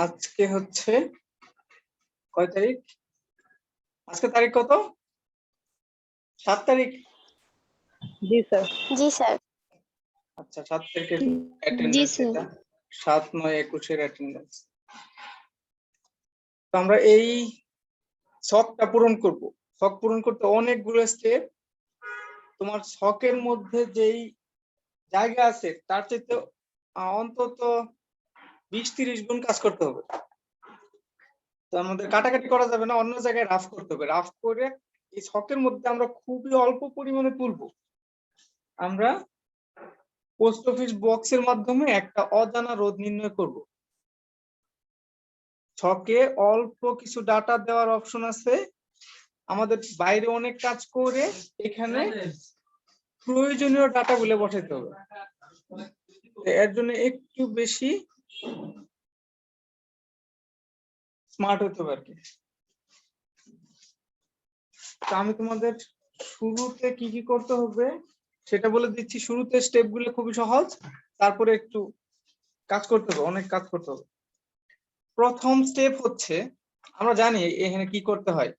আজকে হচ্ছে কয় তারিখ? আজকে তারিখ কত? 7 তারিখ। জি স্যার। জি স্যার। আচ্ছা 7 তারিখের জি অ্যাটেন্ডেন্স স্যার। এটা 7, 9, 21 এর অ্যাটেন্ডেন্স। তো আমরা এই ছকটা পূরণ করব। ছক পূরণ করতে অনেকগুলো স্টেপ। তোমার ছকের মধ্যে যেই জায়গা আছে তার চাইতে অন্তত 20-30 গুণ কাজ করতে হবে। তো আমাদের কাটাকাটি করা যাবে না, অন্য জায়গায় রাফ করতে হবে। রাফ করে এই ছকের মধ্যে আমরা খুবই অল্প পরিমাণে তুলব। আমরা পোস্ট অফিস বক্সের মাধ্যমে একটা অজানা রোধ নির্ণয় করব। ছকে অল্প কিছু ডাটা দেওয়ার অপশন আছে। আমাদের বাইরে অনেক কাজ করে এখানে প্রয়োজনীয় ডাটা গুলো বসাইতে হবে। এর জন্য একটু বেশি স্মার্ট হতে হবে আর কি। তো আমি তোমাদের শুরুতে কি কি করতে হবে সেটা বলে দিচ্ছি। শুরুতে স্টেপ গুলো খুবই সহজ, তারপরে একটু কাজ করতে হবে, অনেক কাজ করতে হবে। প্রথম স্টেপ হচ্ছে, আমরা জানি এখানে কি করতে হয়।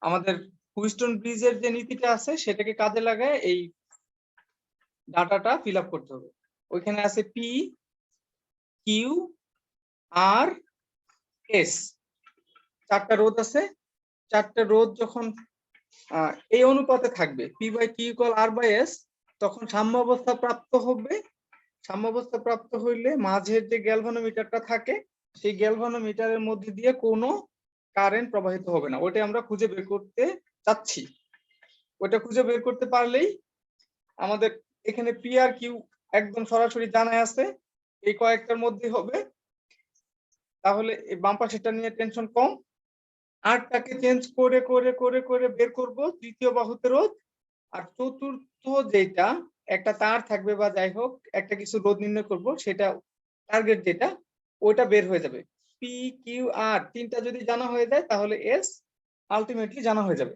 আমাদের হুইস্টন ব্রিজের যে নীতিটা আছে সেটাকে কাজে লাগায় এই ডাটাটা ফিল আপ করতে হবে। ওইখানে আছে পি, কিউ, আর, এস, চারটা রোধ আছে। চারটা রোধ যখন এই অনুপাতে থাকবে P by Q equal R by S, তখন সাম্যাবস্থা প্রাপ্ত হবে। সাম্যাবস্থা প্রাপ্ত হইলে মাঝের যে গ্যালভানোমিটারটা থাকে সেই গ্যালভানোমিটারের মধ্যে দিয়ে কোনো কারেন্ট প্রবাহিত হবে না। ওটা আমরা খুঁজে বের করতে চাচ্ছি। ওটা খুঁজে বের করতে পারলেই আমাদের এখানে পি আর কিউ একদম সরাসরি জানা আছে, এই কয়েকটার মধ্যে হবে। তাহলে এই বাম পাশেটা নিয়ে টেনশন কম। আরটাকে চেঞ্জ করে করে করে করে বের করব তৃতীয় বাহুতে রোধ। আর চতুর্থ যেটা একটা তার থাকবে বা যাই হোক একটা কিছু রোধ নির্ণয় করব, সেটা টার্গেট যেটা ওইটা বের হয়ে যাবে। পি, কিউ, আর তিনটা যদি জানা হয়ে যায় তাহলে এস আলটিমেটলি জানা হয়ে যাবে।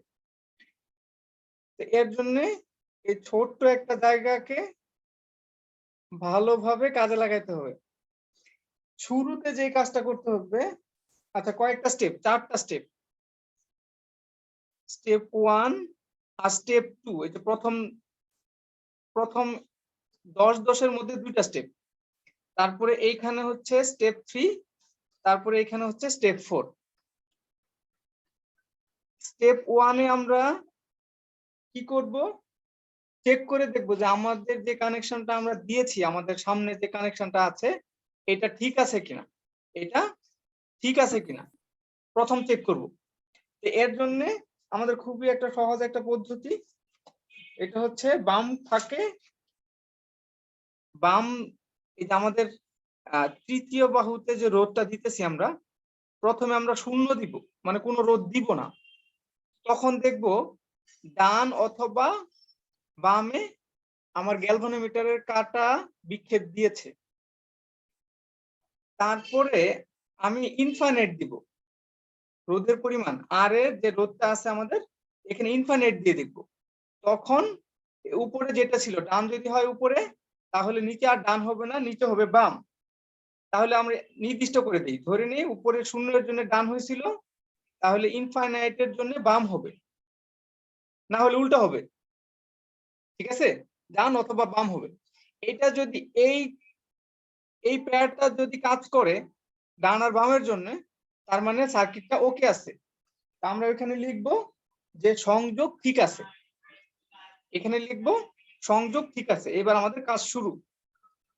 তো এর জন্য এই ছোট্ট একটা জায়গাকে ভালোভাবে কাজে লাগাইতে হবে। শুরুতে যে কাজটা করতে হবে, আচ্ছা কয়েকটা স্টেপ, চারটা স্টেপ। স্টেপ 1 আর স্টেপ 2, এই যে প্রথম 10-10 মধ্যে দুইটা স্টেপ। তারপরে এইখানে হচ্ছে স্টেপ 3, তারপরে এখানে হচ্ছে স্টেপ 4। স্টেপ 1 এ আমরা কি করব, চেক করে দেখব যে আমাদের যে কানেকশনটা আমরা দিয়েছি, আমাদের সামনে যে কানেকশনটা আছে এটা ঠিক আছে কিনা। এটা ঠিক আছে কিনা প্রথম চেক করব। এর জন্য আমাদের খুবই একটা সহজ একটা পদ্ধতি। এটা হচ্ছে বাম থাকে, বাম এই যে আমাদের তৃতীয় বাহুতে যে রোধটা দিতেছি আমরা, প্রথমে আমরা শূন্য দিব, মানে কোনো রোধ দিব না। তখন দেখব ডান অথবা বামে আমার গ্যালভানোমিটারের কাঁটা বিক্ষেপ দিয়েছে। তারপরে আমি ইনফাইনাইট দিব রোধের পরিমাণ, আর এর যে রোধটা আছে আমাদের এখানে ইনফাইনাইট দিয়ে দেখব। তখন উপরে যেটা ছিল ডান যদি হয় উপরে, তাহলে নিচে আর ডান হবে না, নিচে হবে বাম। তাহলে আমরা নির্দিষ্ট করে দিই, ধরে নিই উপরে শূন্যের জন্য ডান হয়েছিল, তাহলে ইনফাইনাইটের জন্য বাম হবে, না হলে উল্টো হবে। ঠিক আছে, ডান অথবা বাম হবে। এটা যদি এই পেয়ারটা যদি কাজ করে ডান আর বামের জন্য, তার মানে সার্কিটটা ওকে আছে। আমরা এখানে লিখব যে সংযোগ ঠিক আছে। এখানে লিখব সংযোগ ঠিক আছে। এবার আমাদের কাজ শুরু।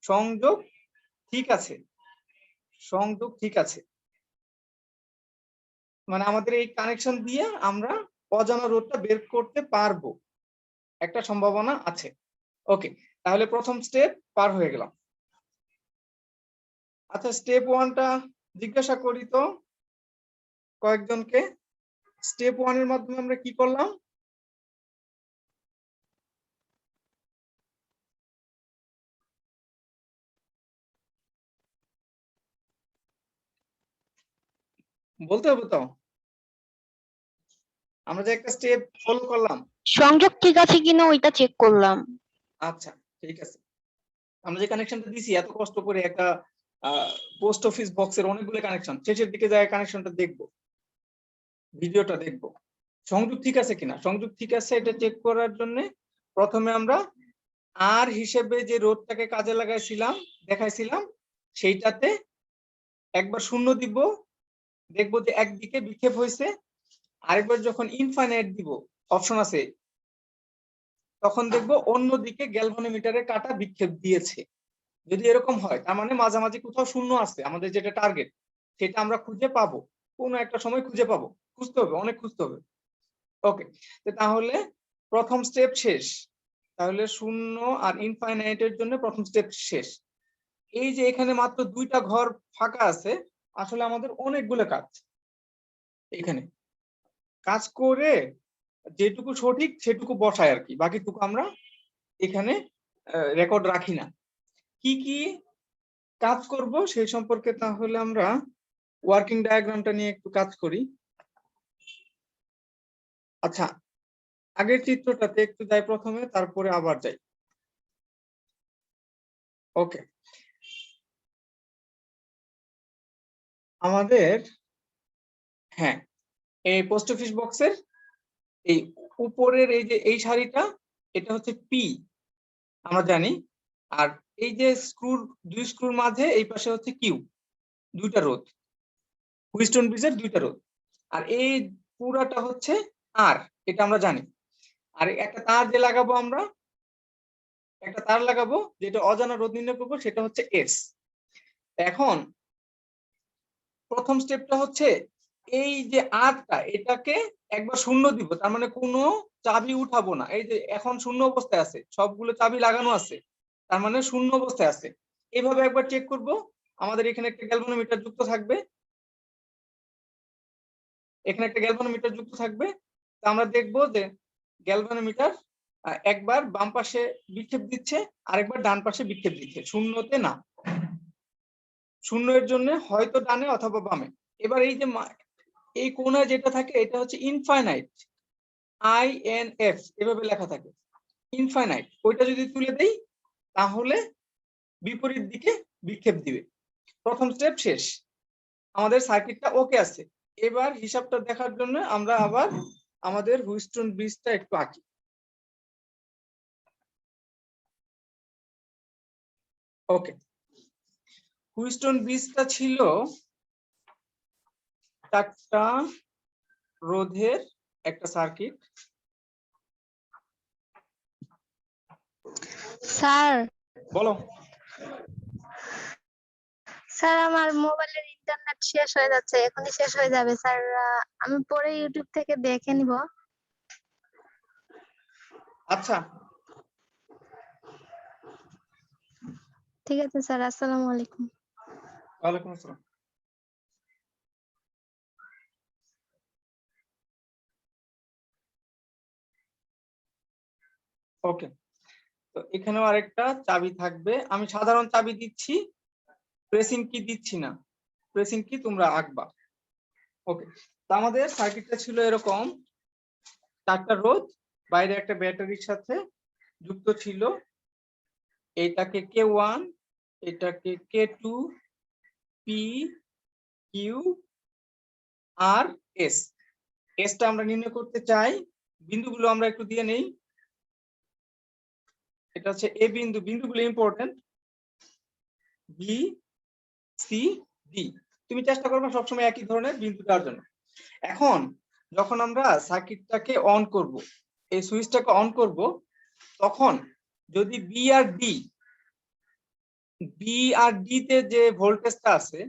সংযোগ ঠিক আছে, সংযোগ ঠিক আছে, মানে আমাদের এই কানেকশন দিয়ে আমরা অজানা রোধটা বের করতে পারবো, একটা সম্ভাবনা আছে। ওকে, তাহলে প্রথম স্টেপ পার হয়ে গেলাম। আচ্ছা স্টেপ 1টা জিজ্ঞাসা করি তো কয়েকজনকে। স্টেপ 1 এর মাধ্যমে আমরা কি করলাম? বলতে হবে তো, আমরা যে একটা স্টেপ ফলো করলাম। সংযোগ ঠিক আছে কিনা ওইটা চেক করলাম। আচ্ছা ঠিক আছে, আমরা যে কানেকশনটা দিছি এত কষ্ট করে একটা পোস্ট অফিস বক্সের অনেকগুলো কানেকশন, শেষের দিকে যায় কানেকশনটা দেখবো, ভিডিওটা দেখবো সংযোগ ঠিক আছে কিনা। সংযোগ ঠিক আছে এটা চেক করার জন্য প্রথমে আমরা আর হিসেবে যে রোধটাকে কাজে লাগাইছিলাম দেখাইছিলাম সেইটাতে একবার শূন্য দিব, দেখবো যে একদিকে বিক্ষেপ হয়েছে। আরেকবার যখন ইনফাইনাইট দিব অপশন আছে, তখন দেখবো অন্যদিকে গ্যালভানোমিটারের কাটা বিক্ষেপ দিয়েছে। যদি এরকম হয় তার মানে মাঝামাঝি কোথাও শূন্য আছে, আমাদের যেটা টার্গেট সেটা আমরা খুঁজে পাবো, কোনো একটা সময় খুঁজে পাবো, খুঁজতে হবে, অনেক খুঁজতে হবে। ওকে, তাহলে প্রথম স্টেপ শেষ, তাহলে শূন্য আর ইনফাইনাইটের জন্য প্রথম স্টেপ শেষ। এই যে এখানে মাত্র দুইটা ঘর ফাঁকা আছে, আসলে আমাদের অনেকগুলো কাজ এখানে কাজ করে যেটুকু সঠিক সেটুকু বসায় আর কি, বাকিটুকু আমরা এখানে রেকর্ড রাখি না। কি কি কাজ করব সেই সম্পর্কে তাহলে আমরা ওয়ার্কিং ডায়াগ্রামটা নিয়ে একটু কাজ করি। আচ্ছা, আগের চিত্রটাতে একটু যাই প্রথমে, তারপরে আবার যাই। ওকে, আমাদের হ্যাঁ এই পোস্ট অফিস বক্সের এই উপরের এই যে এই সারিটা এটা হচ্ছে পি আমরা জানি, আর এই যে স্ক্রুর দুই স্ক্রুর মাঝে এই পাশে হচ্ছে কিউ, দুইটা রোধ, হুইস্টন ব্রিজের দুইটা রোধ। আর এই পুরাটা হচ্ছে আর, এটা আমরা জানি। আর একটা তার যে লাগাবো আমরা, একটা তার লাগাবো যেটা অজানা রোধ নির্ণয় করবো, সেটা হচ্ছে এস। এখন প্রথম স্টেপটা হচ্ছে এই যে আরটা এটাকে একবার শূন্য দিব, তার মানে কোনো চাবি উঠাবো না। এই যে এখন শূন্য অবস্থায় আছে, সবগুলো চাবি লাগানো আছে, তার মানে শূন্য অবস্থায় আছে। এইভাবে একবার চেক করব। আমাদের এখানে একটা গ্যালভানোমিটার যুক্ত থাকবে, এখানে একটা গ্যালভানোমিটার যুক্ত থাকবে। তা আমরা দেখবো যে গ্যালভানোমিটার একবার বাম পাশে বিক্ষেপ দিচ্ছে, আরেকবার ডান পাশে বিক্ষেপ দিচ্ছে, শূন্যতে না। শূন্য এর জন্য হয়তো ডানে অথবা বামে। এবার এই যে এই কোণায় যেটা থাকে এটা হচ্ছে ইনফাইনাইট, INF এভাবে লেখা থাকে ইনফাইনাইট। ওইটা যদি তুলে দেই তাহলে বিপরীত দিকে বিক্ষেপ দিবে। প্রথম স্টেপ শেষ, আমাদের সার্কিটটা ওকে আছে। এবার হিসাবটা দেখার জন্য আমরা আবার আমাদের হুইস্টন ব্রিজটা একটু আঁকি। ওকে, হুইস্টন ব্রিজটা ছিল চারটা রোধের একটা সার্কিট। স্যার বলো। স্যার আমার মোবাইলের ইন্টারনেট শেষ হয়ে যাচ্ছে, এখনই শেষ হয়ে যাবে স্যার। আমি পরে ইউটিউব থেকে দেখে নিব। আচ্ছা, ঠিক আছে স্যার, আসসালামু আলাইকুম। ওয়ালাইকুম আসসালাম। ওকে, তো এখানেও আরেকটা চাবি থাকবে, আমি সাধারণ চাবি দিচ্ছি, প্রেসিং কি দিচ্ছি না। প্রেসিং কি তোমরা আঁকবা। ওকে, তো আমাদের সার্কিটটা ছিল এরকম, চারটা রোধ বাইরে একটা ব্যাটারির সাথে যুক্ত ছিল। এটাকে K1, এটাকে K2, P, Q আর S। এসটা আমরা নির্ণয় করতে চাই, বিন্দুগুলো আমরা একটু দিয়ে নেই। এটা হচ্ছে এ বিন্দু, বিন্দুগুলো ইম্পর্টেন্ট, বি, সি, ডি। তুমি চেষ্টা করবে সবসময় একই ধরনের বিন্দু দেওয়ার জন্য। এখন যখন আমরা সার্কিটটাকে অন করব, এই সুইচটাকে অন করব, তখন যদি বি আর ডি তে যে ভোল্টেজটা আছে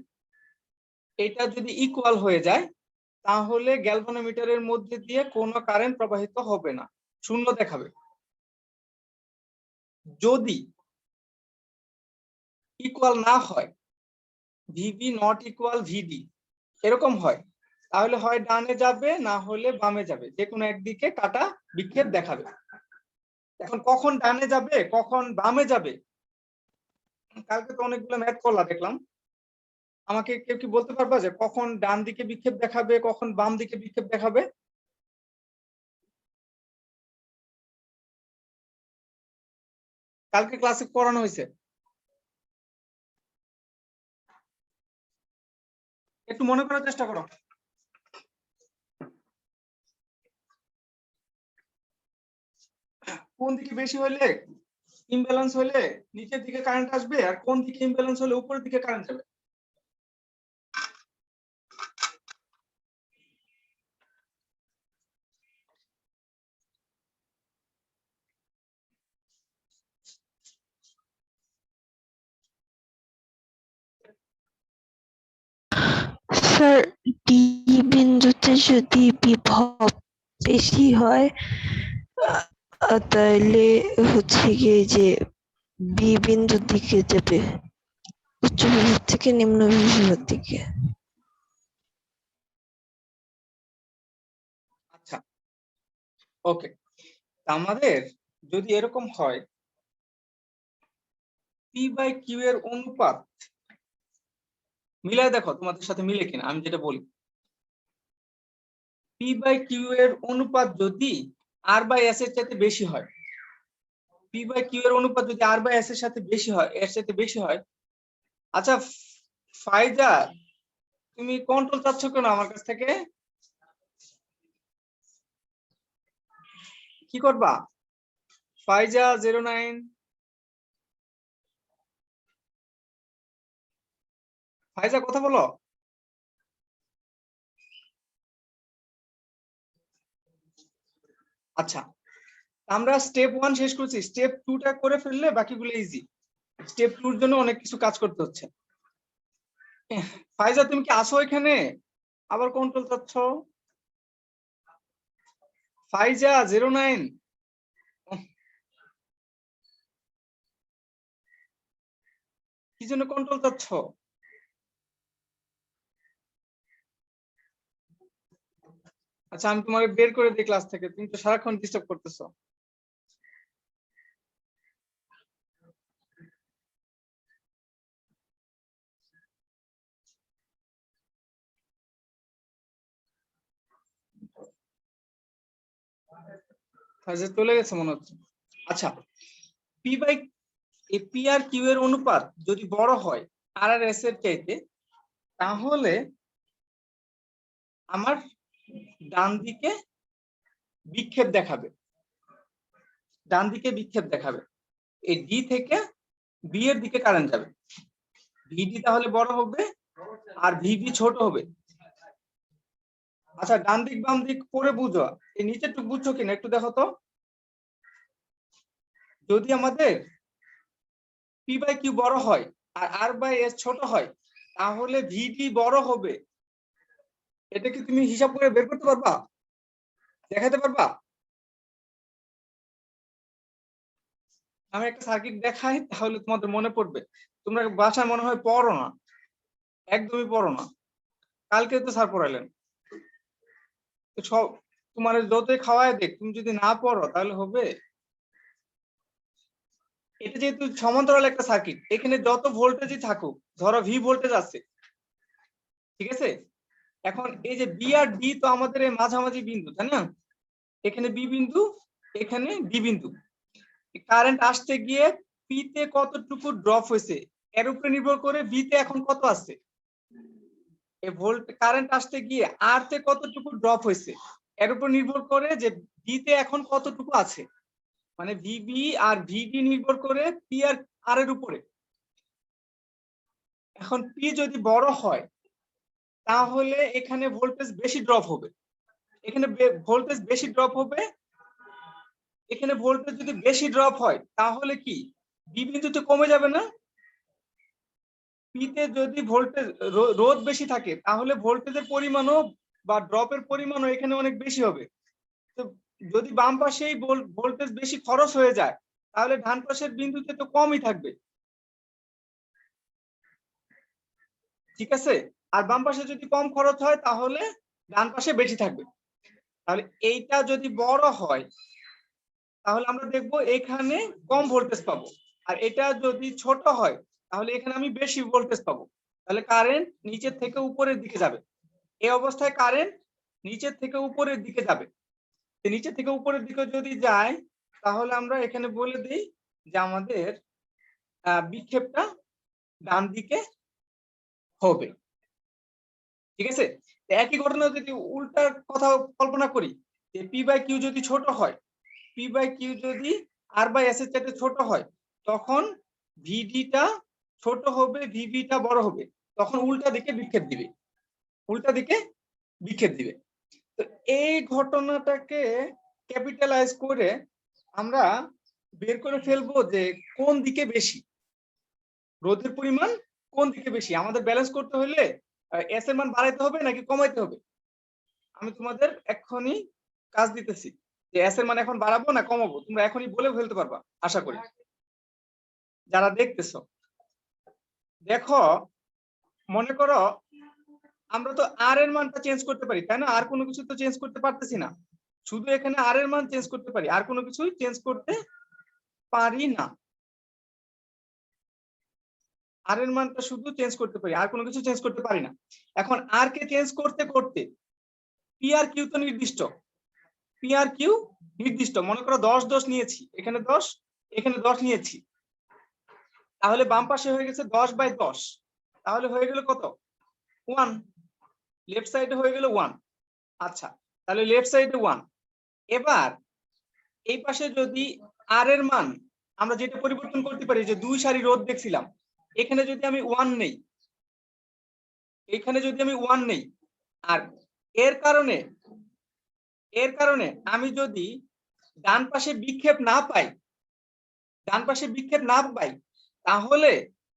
এটা যদি ইকুয়াল হয়ে যায় তাহলে গ্যালভানোমিটারের মধ্যে দিয়ে কোনো কারেন্ট প্রবাহিত হবে না, শূন্য দেখাবে। যদি ইকুয়াল না হয়, ভিবি নট ইকুয়াল ভিডি এরকম হয়, তাহলে হয় ডানে যাবে না হলে বামে যাবে, যে কোনো একদিকে কাটা বিক্ষেপ দেখাবে। এখন কখন ডানে যাবে কখন বামে যাবে, কালকে তো অনেকগুলো ম্যাথ করলা দেখলাম, আমাকে কেউ কি বলতে পারবা যে কখন ডান দিকে বিক্ষেপ দেখাবে কখন বাম দিকে বিক্ষেপ দেখাবে? কালকে ক্লাসে পড়ানো হয়েছে। একটু মনে করার চেষ্টা করো। কোন দিকে বেশি হলে ইমব্যালেন্স হলে নিচের দিকে কারেন্ট আসবে, আর কোন দিকে ইমব্যালেন্স হলে উপরের দিকে কারেন্ট যাবে? স্যার, ডি বিন্দুতে যদি বিভব বেশি হয় তাহলে হচ্ছে গিয়ে যে বি বিন্দুর দিকে যাবে, উচ্চ বিভব থেকে নিম্ন বিভবের দিকে। আচ্ছা, ওকে। আমাদের যদি এরকম হয় পি বাই কিউ এর অনুপাত, মিলায় দেখো তোমাদের সাথে মিলে কিনা আমি যেটা বলি। পি বাই কিউ এর অনুপাত যদি আর বাই এস এর চাইতে বেশি হয়, পি বাই কিউ এর অনুপাত যদি আর বাই এস এর সাথে বেশি হয়, এর সাথে বেশি হয়। আচ্ছা ফাইজা, তুমি কন্ট্রোল চাচ্ছ কেন আমার কাছ থেকে? কি করবা ফাইজা 09? ফাইজা কথা বলো। আচ্ছা, আমরা স্টেপ 1 শেষ করছি, স্টেপ 2টা করে ফেললে বাকিগুলো ইজি। স্টেপ 2 এর জন্য অনেক কিছু কাজ করতে হচ্ছে। ফাইজা তুমি কি আসো এখানে? আবার কন্ট্রোল চাচ্ছ? ফাইজা 09, কি জন্য কন্ট্রোল চাচ্ছ? আচ্ছা আমি তোমাকে বের করে দিই ক্লাস থেকে, তুমি তো সারাক্ষণ ডিস্টার্ব করতেছো। ফাইজা চলে গেছে মনে হচ্ছে। আচ্ছা, পি বাই পি আর কিউ এর অনুপাত যদি বড় হয় আর আর এস এর চাইতে, তাহলে আমার ডান দিকে বিক্ষেপ দেখাবে, ডান দিকে বিক্ষেপ দেখাবে। এই ডি থেকে বি এর দিকে কারেন্ট যাবে, ভিডি তাহলে বড় হবে আর ভিবি ছোট হবে। আচ্ছা ডান দিক বাম দিক পরে বুঝো, এই নিচেরটুকু বুঝছো কিনা একটু দেখো তো। যদি আমাদের পি বাই কিউ বড় হয় আর আর বাই এস ছোট হয়, তাহলে ভিডি বড় হবে। এটা কি তুমি হিসাব করে বের করতে পারবা, দেখাতে পারবা? আমি একটা সার্কিট দেখাই তাহলে তোমাদের মনে পড়বে। তোমরা বাসায় মনে হয় পড়ো না, একদমই পড়ো না। কালকে তো স্যার পড়াইলেন, সব তোমার যতই খাওয়ায় দেখ, তুমি যদি না পড়ো তাহলে হবে? এটা যেহেতু সমান্তরাল একটা সার্কিট, এখানে যত ভোল্টেজই থাকুক, ধরো ভি ভোল্টেজ আছে, ঠিক আছে? এখন এই যে বি আর ডি তো আমাদের এই মাঝামাঝি বিন্দু, তাই না? এখানে বি বিন্দু, এখানে ডি বিন্দু। কারেন্ট আসতে গিয়ে পি তে কতটুকু ড্রপ হয়েছে এর উপরে নির্ভর করে বি তে এখন কত আছে। এই ভোল্ট কারেন্ট আসতে গিয়ে আর তে কতটুকু ড্রপ হয়েছে এর উপর নির্ভর করে যে বি তে এখন কতটুকু আছে। মানে ভিবি আর ভিডি নির্ভর করে পি আর আর এর উপরে। এখন পি যদি বড় হয় তাহলে এখানে ভোল্টেজ বেশি ড্রপ হবে, এখানে ভোল্টেজ বেশি ড্রপ হবে। এখানে ভোল্টেজ যদি বেশি ড্রপ হয় তাহলে কি বি বিন্দুতে কমে যাবে না? পি তে যদি ভোল্টেজ রোধ বেশি থাকে তাহলে ভোল্টেজের পরিমাণও বা ড্রপের পরিমাণও এখানে অনেক বেশি হবে। তো যদি বাম পাশেই ভোল্টেজ বেশি খরচ হয়ে যায় তাহলে ডান পাশের বিন্দুতে তো কমই থাকবে, ঠিক আছে? আর বাম পাশে যদি কম খরচ হয় তাহলে ডান পাশে বেশি থাকবে। তাহলে এইটা যদি বড় হয় তাহলে আমরা দেখবো এখানে কম ভোল্টেজ পাবো, আর এটা যদি ছোট হয় তাহলে এখানে আমি বেশি ভোল্টেজ পাবো। তাহলে কারেন্ট নিচের থেকে উপরের দিকে যাবে। এই অবস্থায় কারেন্ট নিচের থেকে উপরের দিকে যাবে। নিচের থেকে উপরের দিকে যদি যায় তাহলে আমরা এখানে বলে দিই যে আমাদের বিক্ষেপটা ডান দিকে হবে। ঠিক আছে? একই ঘটনা যদি উল্টা কথা কল্পনা করি যে পি বাই কিউ যদি ছোট হয়, পি বাই কিউ যদি আর বাই এস এর চাইতে ছোট হয়, তখন ভিডিটা ছোট হবে, ভিবিটা বড় হবে, তখন উল্টা দিকে বিক্ষেপ দিবে, উল্টা দিকে বিক্ষেপ দিবে। তো এই ঘটনাটাকে ক্যাপিটালাইজ করে আমরা বের করে ফেলবো যে কোন দিকে বেশি, রোধের পরিমাণ কোন দিকে বেশি। আমাদের ব্যালেন্স করতে হলে এস এর মান বাড়াইতে হবে নাকি কমাইতে হবে। আমি তোমাদের এখনই কাজ দিতেছি যে এস এর মান এখন বাড়াবো না কমাবো, তোমরা এখনই বলে ফেলতে পারবা আশা করি যারা দেখতেছো। দেখো, মনে করো আমরা তো আর এর মানটা চেঞ্জ করতে পারি, তাই না? আর কোনো কিছু তো চেঞ্জ করতে পারতেছি না, শুধু এখানে আর এর মান চেঞ্জ করতে পারি, আর কোনো কিছুই চেঞ্জ করতে পারি না। আর এর মানটা শুধু চেঞ্জ করতে পারি, আর কোনো কিছু চেঞ্জ করতে পারি না। এখন আর কে চেঞ্জ করতে করতে পি আর কিউ তো নির্দিষ্ট, পি আর কিউ নির্দিষ্ট। মনে করো 10 10 নিয়েছি, এখানে 10 এখানে 10 নিয়েছি, তাহলে বাম পাশে হয়ে গেছে 10 বাই 10, তাহলে হয়ে গেল কত? 1। লেফট সাইডে হয়ে গেল 1। আচ্ছা, তাহলে লেফট সাইডে 1। এবার এই পাশে যদি আর এর মান আমরা যেটা পরিবর্তন করতে পারি, যে দুই সারি রোধ দেখছিলাম, এখানে যদি আমি 1 নেই, এখানে যদি আমি 1 নেই, আর এর কারণে আমি যদি ডান পাশে বিক্ষেপ না পাই, ডান পাশে বিক্ষেপ না পাই, তাহলে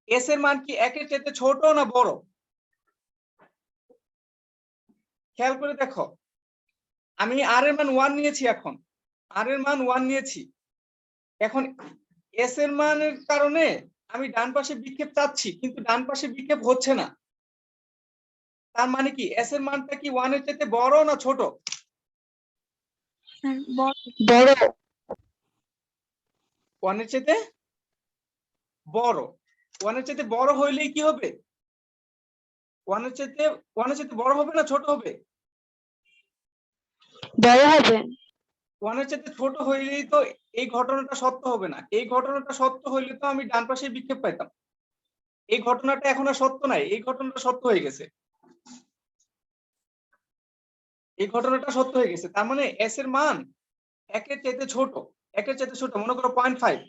এস এর মান কি একের চাইতে ছোট না বড়? খেয়াল করে দেখো, আমি আর এর মান 1 নিয়েছি, এখন আর এর মান 1 নিয়েছি, এখন এস এর মানের কারণে আমি ডান পাশে বিক্ষেপ চাচ্ছি, কিন্তু ডান পাশে বিক্ষেপ হচ্ছে না। তার মানে কি এস এর মানটা কি 1 এর চাইতে বড় না ছোট? বড়। 1 এর চাইতে বড়। 1 এর চাইতে বড় হইলেই কি হবে? 1 এর চাইতে বড় হবে না ছোট হবে? বড় হবে। 1 এর চাইতে ছোট হইলেই তো এই ঘটনাটা সত্য হবে না। এই ঘটনাটা সত্য হইলে তো আমি ডান পাশে বিক্ষেপ পাইতাম। এই ঘটনাটা এখন আর সত্য নাই, এই ঘটনাটা সত্য হয়ে গেছে, এই ঘটনাটা সত্য হয়ে গেছে। তার মানে এস এর মান একের চাইতে ছোট, একের চাইতে ছোট। মনে করো 0.5,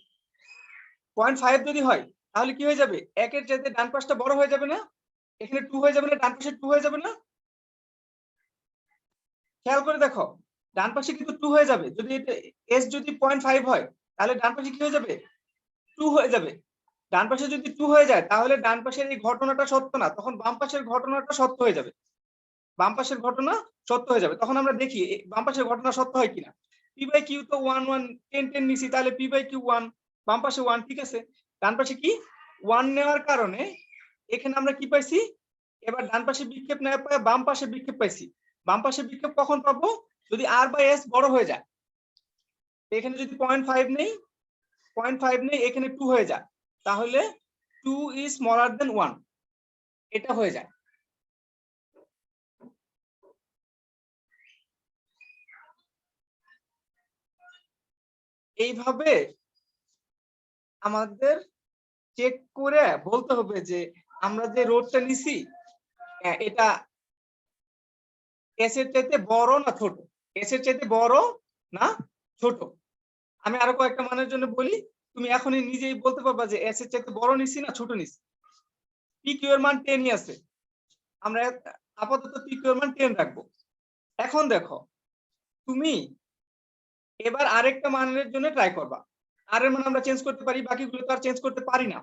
0.5 যদি হয়, তাহলে কি হয়ে যাবে? একের চাইতে ডান পাশটা বড় হয়ে যাবে না? এখানে 2 হয়ে যাবে না? ডান পাশে 2 হয়ে যাবে না? খেয়াল করে দেখো, ডান পাশে কিন্তু 2 হয়ে যাবে। যদি এটা এস যদি 0.5 হয়, তাহলে ডান পাশে কি হয়ে যাবে? 2 হয়ে যাবে। ডান পাশে যদি 2 হয়ে যায়, তাহলে ডান পাশের এই ঘটনাটা সত্য না, তখন বাম পাশের ঘটনাটা সত্য হয়ে যাবে। বাম পাশের ঘটনা সত্য হয়ে যাবে। তখন আমরা দেখি বাম পাশের ঘটনা সত্য হয় কিনা। পি বাই কিউ তো 1 1 10 10 নিছি, তাহলে পি বাই কিউ 1, বাম পাশে 1, ঠিক আছে। ডান পাশে কি 1 নেওয়ার কারণে এখানে আমরা কি পাইছি? এবার ডান পাশে বিক্ষেপ না পায় বাম পাশে বিক্ষেপ পাইছি। বাম পাশে বিক্ষেপ কখন পাবো? যদি আর বাই এস বড় হয়ে যায়। এখানে যদি 0.5 নেই, 0.5 নেই, এখানে 2 হয়ে যায়, তাহলে 2 is smaller than 1, এটা হয়ে যায়। এইভাবে আমাদের চেক করে বলতে হবে যে আমরা যে রোধটা নিছি এটা এস এর চাইতে বড় না ছোট, এস এর চাইতে বড় না ছোট। আমি আরো কয়েকটা মানের জন্য বলি, তুমি এখনই নিজেই বলতে পারবা যে এস এর চাইতে বড় নিছি না ছোট নিছি। পি কিউ এর মান 10 ই আছে, আমরা আপাতত পি কিউ এর মান 10 রাখবো। এখন দেখো, তুমি এবার আরেকটা মানের জন্য ট্রাই করবা। আর এর মান আমরা চেঞ্জ করতে পারি, বাকিগুলো তো আর চেঞ্জ করতে পারি না।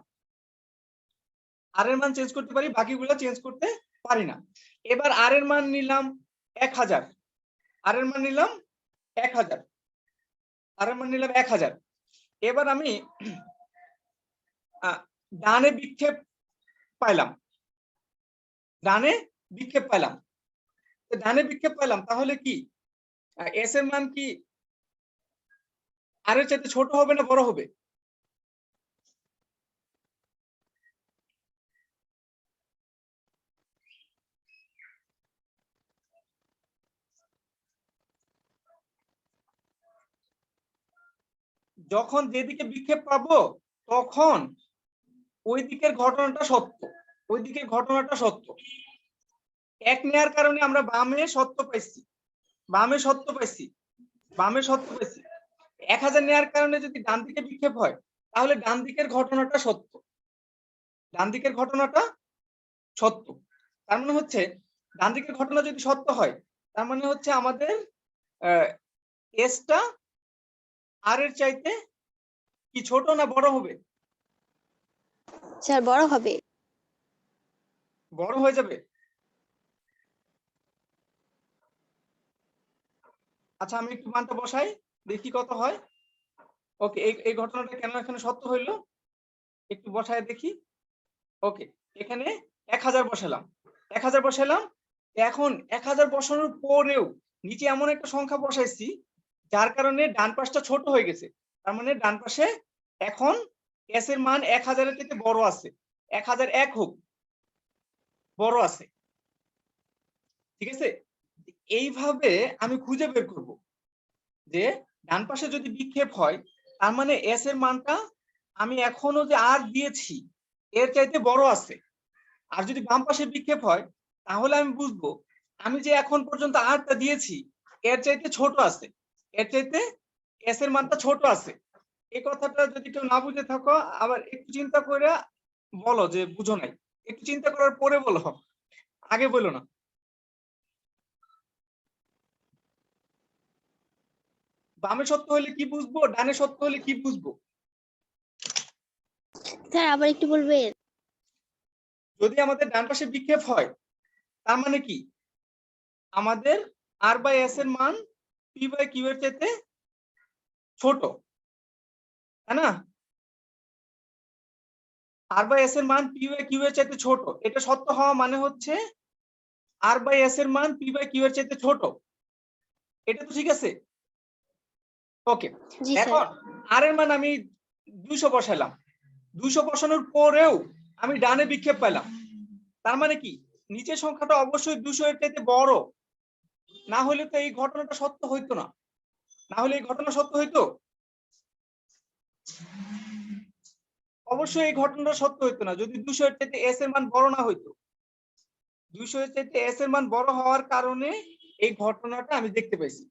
আর এর মান চেঞ্জ করতে পারি, বাকিগুলো চেঞ্জ করতে পারি না। এবার আর এর মান নিলাম 1000, আর এর মান নিলাম 1000, আর এর মান নিলাম 1000। এবার আমি ডানে বিক্ষেপ পাইলাম, ডানে বিক্ষেপ পাইলাম। ডানে বিক্ষেপ পাইলাম, তাহলে কি এস এর মান কি আর এর চাইতে ছোট হবে না বড় হবে? যখন যেদিকে বিক্ষেপ পাবো তখন ওই দিকের ঘটনাটা সত্য, ওই দিকের ঘটনাটা সত্য। এক নেয়ার কারণে আমরা বামে সত্য পাইছি, বামে সত্য পাইছি, বামে সত্য পাইছি। 1000 নেয়ার কারণে যদি ডান দিকে বিক্ষেপ হয় তাহলে ডান দিকের ঘটনাটা সত্য, ডান দিকের ঘটনাটা সত্য। তার মানে হচ্ছে ডান দিকের ঘটনা যদি সত্য হয় তার মানে হচ্ছে আমাদের এসটা আর এর চাইতে কি ছোট না বড় হবে? স্যার বড় হবে। বড় হয়ে যাবে। আচ্ছা আমি একটু মানটা বসাই, দেখি কত হয়। ওকে, এই ঘটনাটা কেন এখানে সত্য হইলো একটু বসায় দেখি। ওকে, এখানে 1000 বসালাম, 1000 বসালাম। এখন 1000 বসানোর পরেও নিচে এমন একটা সংখ্যা বসাইছি যার কারণে ডান পাশটা ছোট হয়ে গেছে। তার মানে ডান পাশে এখন এস এর মান 1000 এর থেকে বড় আছে, 1001 হোক, বড় আছে। ঠিক আছে, এইভাবে আমি খুঁজে বের করব যে ডান পাশে যদি বিক্ষেপ হয় তার মানে এস এর মানটা আমি এখনো যে আর দিয়েছি এর চাইতে বড় আছে। আর যদি বাম পাশে বিক্ষেপ হয় তাহলে আমি বুঝবো আমি যে এখন পর্যন্ত আরটা দিয়েছি এর চাইতে ছোট আছে, এর চাইতে এস এর মানটা ছোট আছে। এই কথাটা যদি কেউ না বুঝে থাকো আবার একটু চিন্তা করে বলো যে বুঝো নাই, একটু চিন্তা করার পরে বলো, আগে বলো না। বামে সত্য হলে কি বুঝবো, ডানে সত্য হলে কি বুঝবো? স্যার আবার একটু বলবেন? যদি আমাদের ডান পাশে বিক্ষেপ হয় তার মানে কি আমাদের আর বাই এস এর মান পি বাই কিউ এর চাইতে ছোট, তাই না? আর বাই এস এর মান পি বাই কিউ এর চাইতে ছোট, এটা সত্য হওয়া মানে হচ্ছে আর বাই এস এর মান পি বাই কিউ এর চাইতে ছোট। এটা তো ঠিক আছে। ওকে, জি এখন স্যার। আর এর মান আমি 200 বসাইলাম, 200 বসানোর পরেও আমি ডানে বিক্ষেপ পেলাম। তার মানে কি নিচের সংখ্যাটা অবশ্যই 200 এর চাইতে বড়, না হলে তো এই ঘটনাটা সত্য হইতো না। না হলে এই ঘটনা সত্য হইতো? অবশ্যই এই ঘটনাটা সত্য হইতো না যদি 200 এর চাইতে এস এর মান বড় না হইতো। 200 এর চাইতে এস এর মান বড় হওয়ার কারণে এই ঘটনাটা আমি দেখতে পাইছি।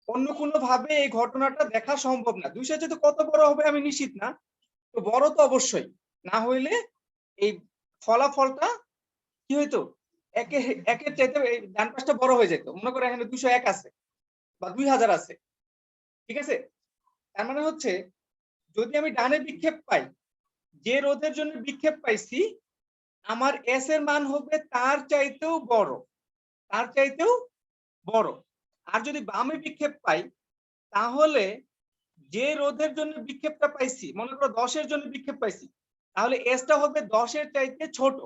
অন্য কোনো ভাবে এই ঘটনাটা দেখা সম্ভব না। 200 এর চাইতে কত বড় হবে আমি নিশ্চিত না, তো বড় তো অবশ্যই, না হইলে এই ফলাফলটা কি হইতো একের চাইতে ডান পাশটা বড় হয়ে যেত। মনে করো এখানে 201 আছে বা 2000 আছে, ঠিক আছে? তার মানে হচ্ছে যদি আমি ডানে বিক্ষেপ পাই, যে রোধের জন্য বিক্ষেপ পাইছি আমার এস এর মান হবে তার চাইতেও বড়, তার চাইতেও বড়। আর যদি বামে বিক্ষেপ পাই তাহলে যে রোধের জন্য বিক্ষেপটা পাইছি, মনে করো 10 এর জন্য বিক্ষেপ পাইছি, তাহলে এসটা হবে 10 এর চাইতে ছোট।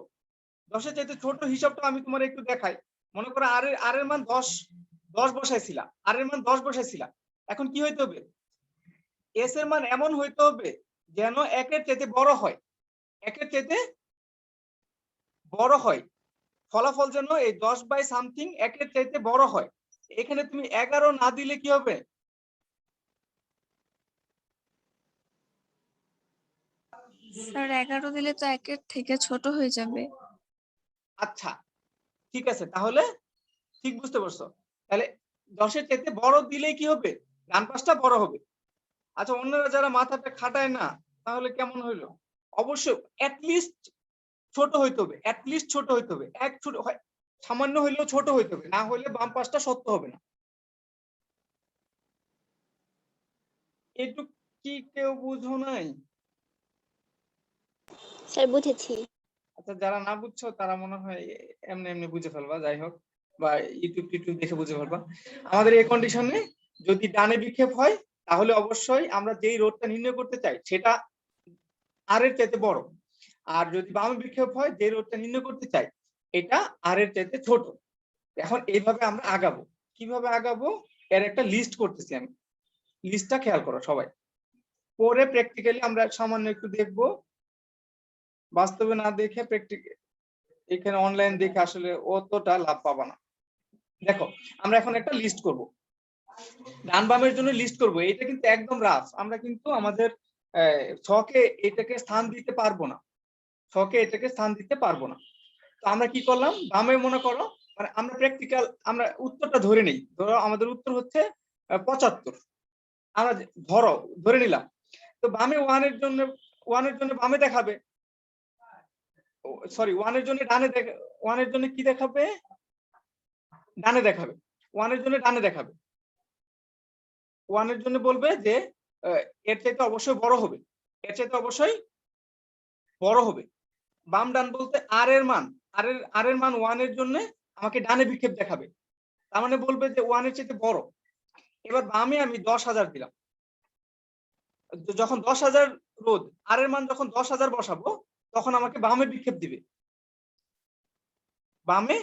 10 এর চাইতে ছোট হিসাবটা আমি তোমার একটু দেখাই। মনে করো আর এর মান 10 বসাইছিলাম, আর এর মান 10 বসাইছিলাম। এখন কি হইতে হবে, এস এর মান এমন হইতে হবে যেন একের চাইতে বড় হয়, একের চাইতে বড় হয়। ফলাফল যেন এই 10 বাই সামথিং একের চাইতে বড় হয়। এখানে তুমি 11 না দিলে কি হবে? স্যার 11 দিলে তো 1-এর থেকে ছোট হয়ে যাবে। আচ্ছা ঠিক আছে, তাহলে ঠিক বুঝতে পারছো। তাহলে 10 এর চাইতে বড় দিলেই কি হবে, ডান পাশটা বড় হবে। আচ্ছা অন্যরা যারা মাথাটা খাটায় না তাহলে কেমন হইলো? অবশ্যই অ্যাটলিস্ট ছোট হইতে হবে, অ্যাটলিস্ট ছোট হইতে হবে, এক ছোট হয় সামান্য হইলেও ছোট হইতে হবে, না হলে বাম পাশটা সত্য হবে না। একটু কি কেউ বুঝো নাই? স্যার বুঝেছি। আচ্ছা যারা না বুঝছো তারা মনে হয় এমনি এমনি বুঝে ফেলবা, যাই হোক, বা ইউটিউব দেখে বুঝে ফেলবা। আমাদের এই কন্ডিশনে যদি ডানে বিক্ষেপ হয় তাহলে অবশ্যই আমরা যেই রোধটা নির্ণয় করতে চাই সেটা আর এর চাইতে বড়। আর যদি বামে বিক্ষেপ হয় যে রোধটা নির্ণয় করতে চাই এটা আর এর চাইতে ছোট। এখন এইভাবে আমরা আগাবো। কিভাবে আগাবো এর একটা লিস্ট করতেছি আমি, লিস্টটা খেয়াল করো সবাই। পরে প্র্যাকটিক্যালি আমরা সামান্য একটু দেখবো, বাস্তবে না দেখে প্র্যাকটিক্যাল এখানে অনলাইন দেখে আসলে অতটা লাভ পাবা না। দেখো আমরা এখন একটা লিস্ট করব, ডান বামের জন্য লিস্ট করব। এটা কিন্তু একদম রাফ, আমরা কিন্তু আমাদের ছকে এটাকে স্থান দিতে পারবো না, ছকে এটাকে স্থান দিতে পারবো না। তো আমরা কি করলাম, বামে মনে করো মানে আমরা প্র্যাকটিক্যাল আমরা উত্তরটা ধরে নেই, ধরো আমাদের উত্তর হচ্ছে 75, আমরা ধরে নিলাম। তো বামে 1 এর জন্য বামে দেখাবে, সরি 1 এর জন্য ডানে 1 এর জন্য কি দেখাবে, ডানে দেখাবে, 1 এর জন্য ডানে দেখাবে। 1 এর জন্য বলবে যে এর চাইতে অবশ্যই বড় হবে, এর চাইতে অবশ্যই বড় হবে। বাম ডান বলতে আর এর মান 1 এর জন্য আমাকে ডানে বিক্ষেপ দেখাবে, তার মানে বলবে যে 1 এর চাইতে বড়। এবার বামে আমি 10,000 দিলাম, যখন 10,000 রোধ আর এর মান যখন 10,000 বসাবো তখন আমাকে বামে বিক্ষেপ দিবে, বামে।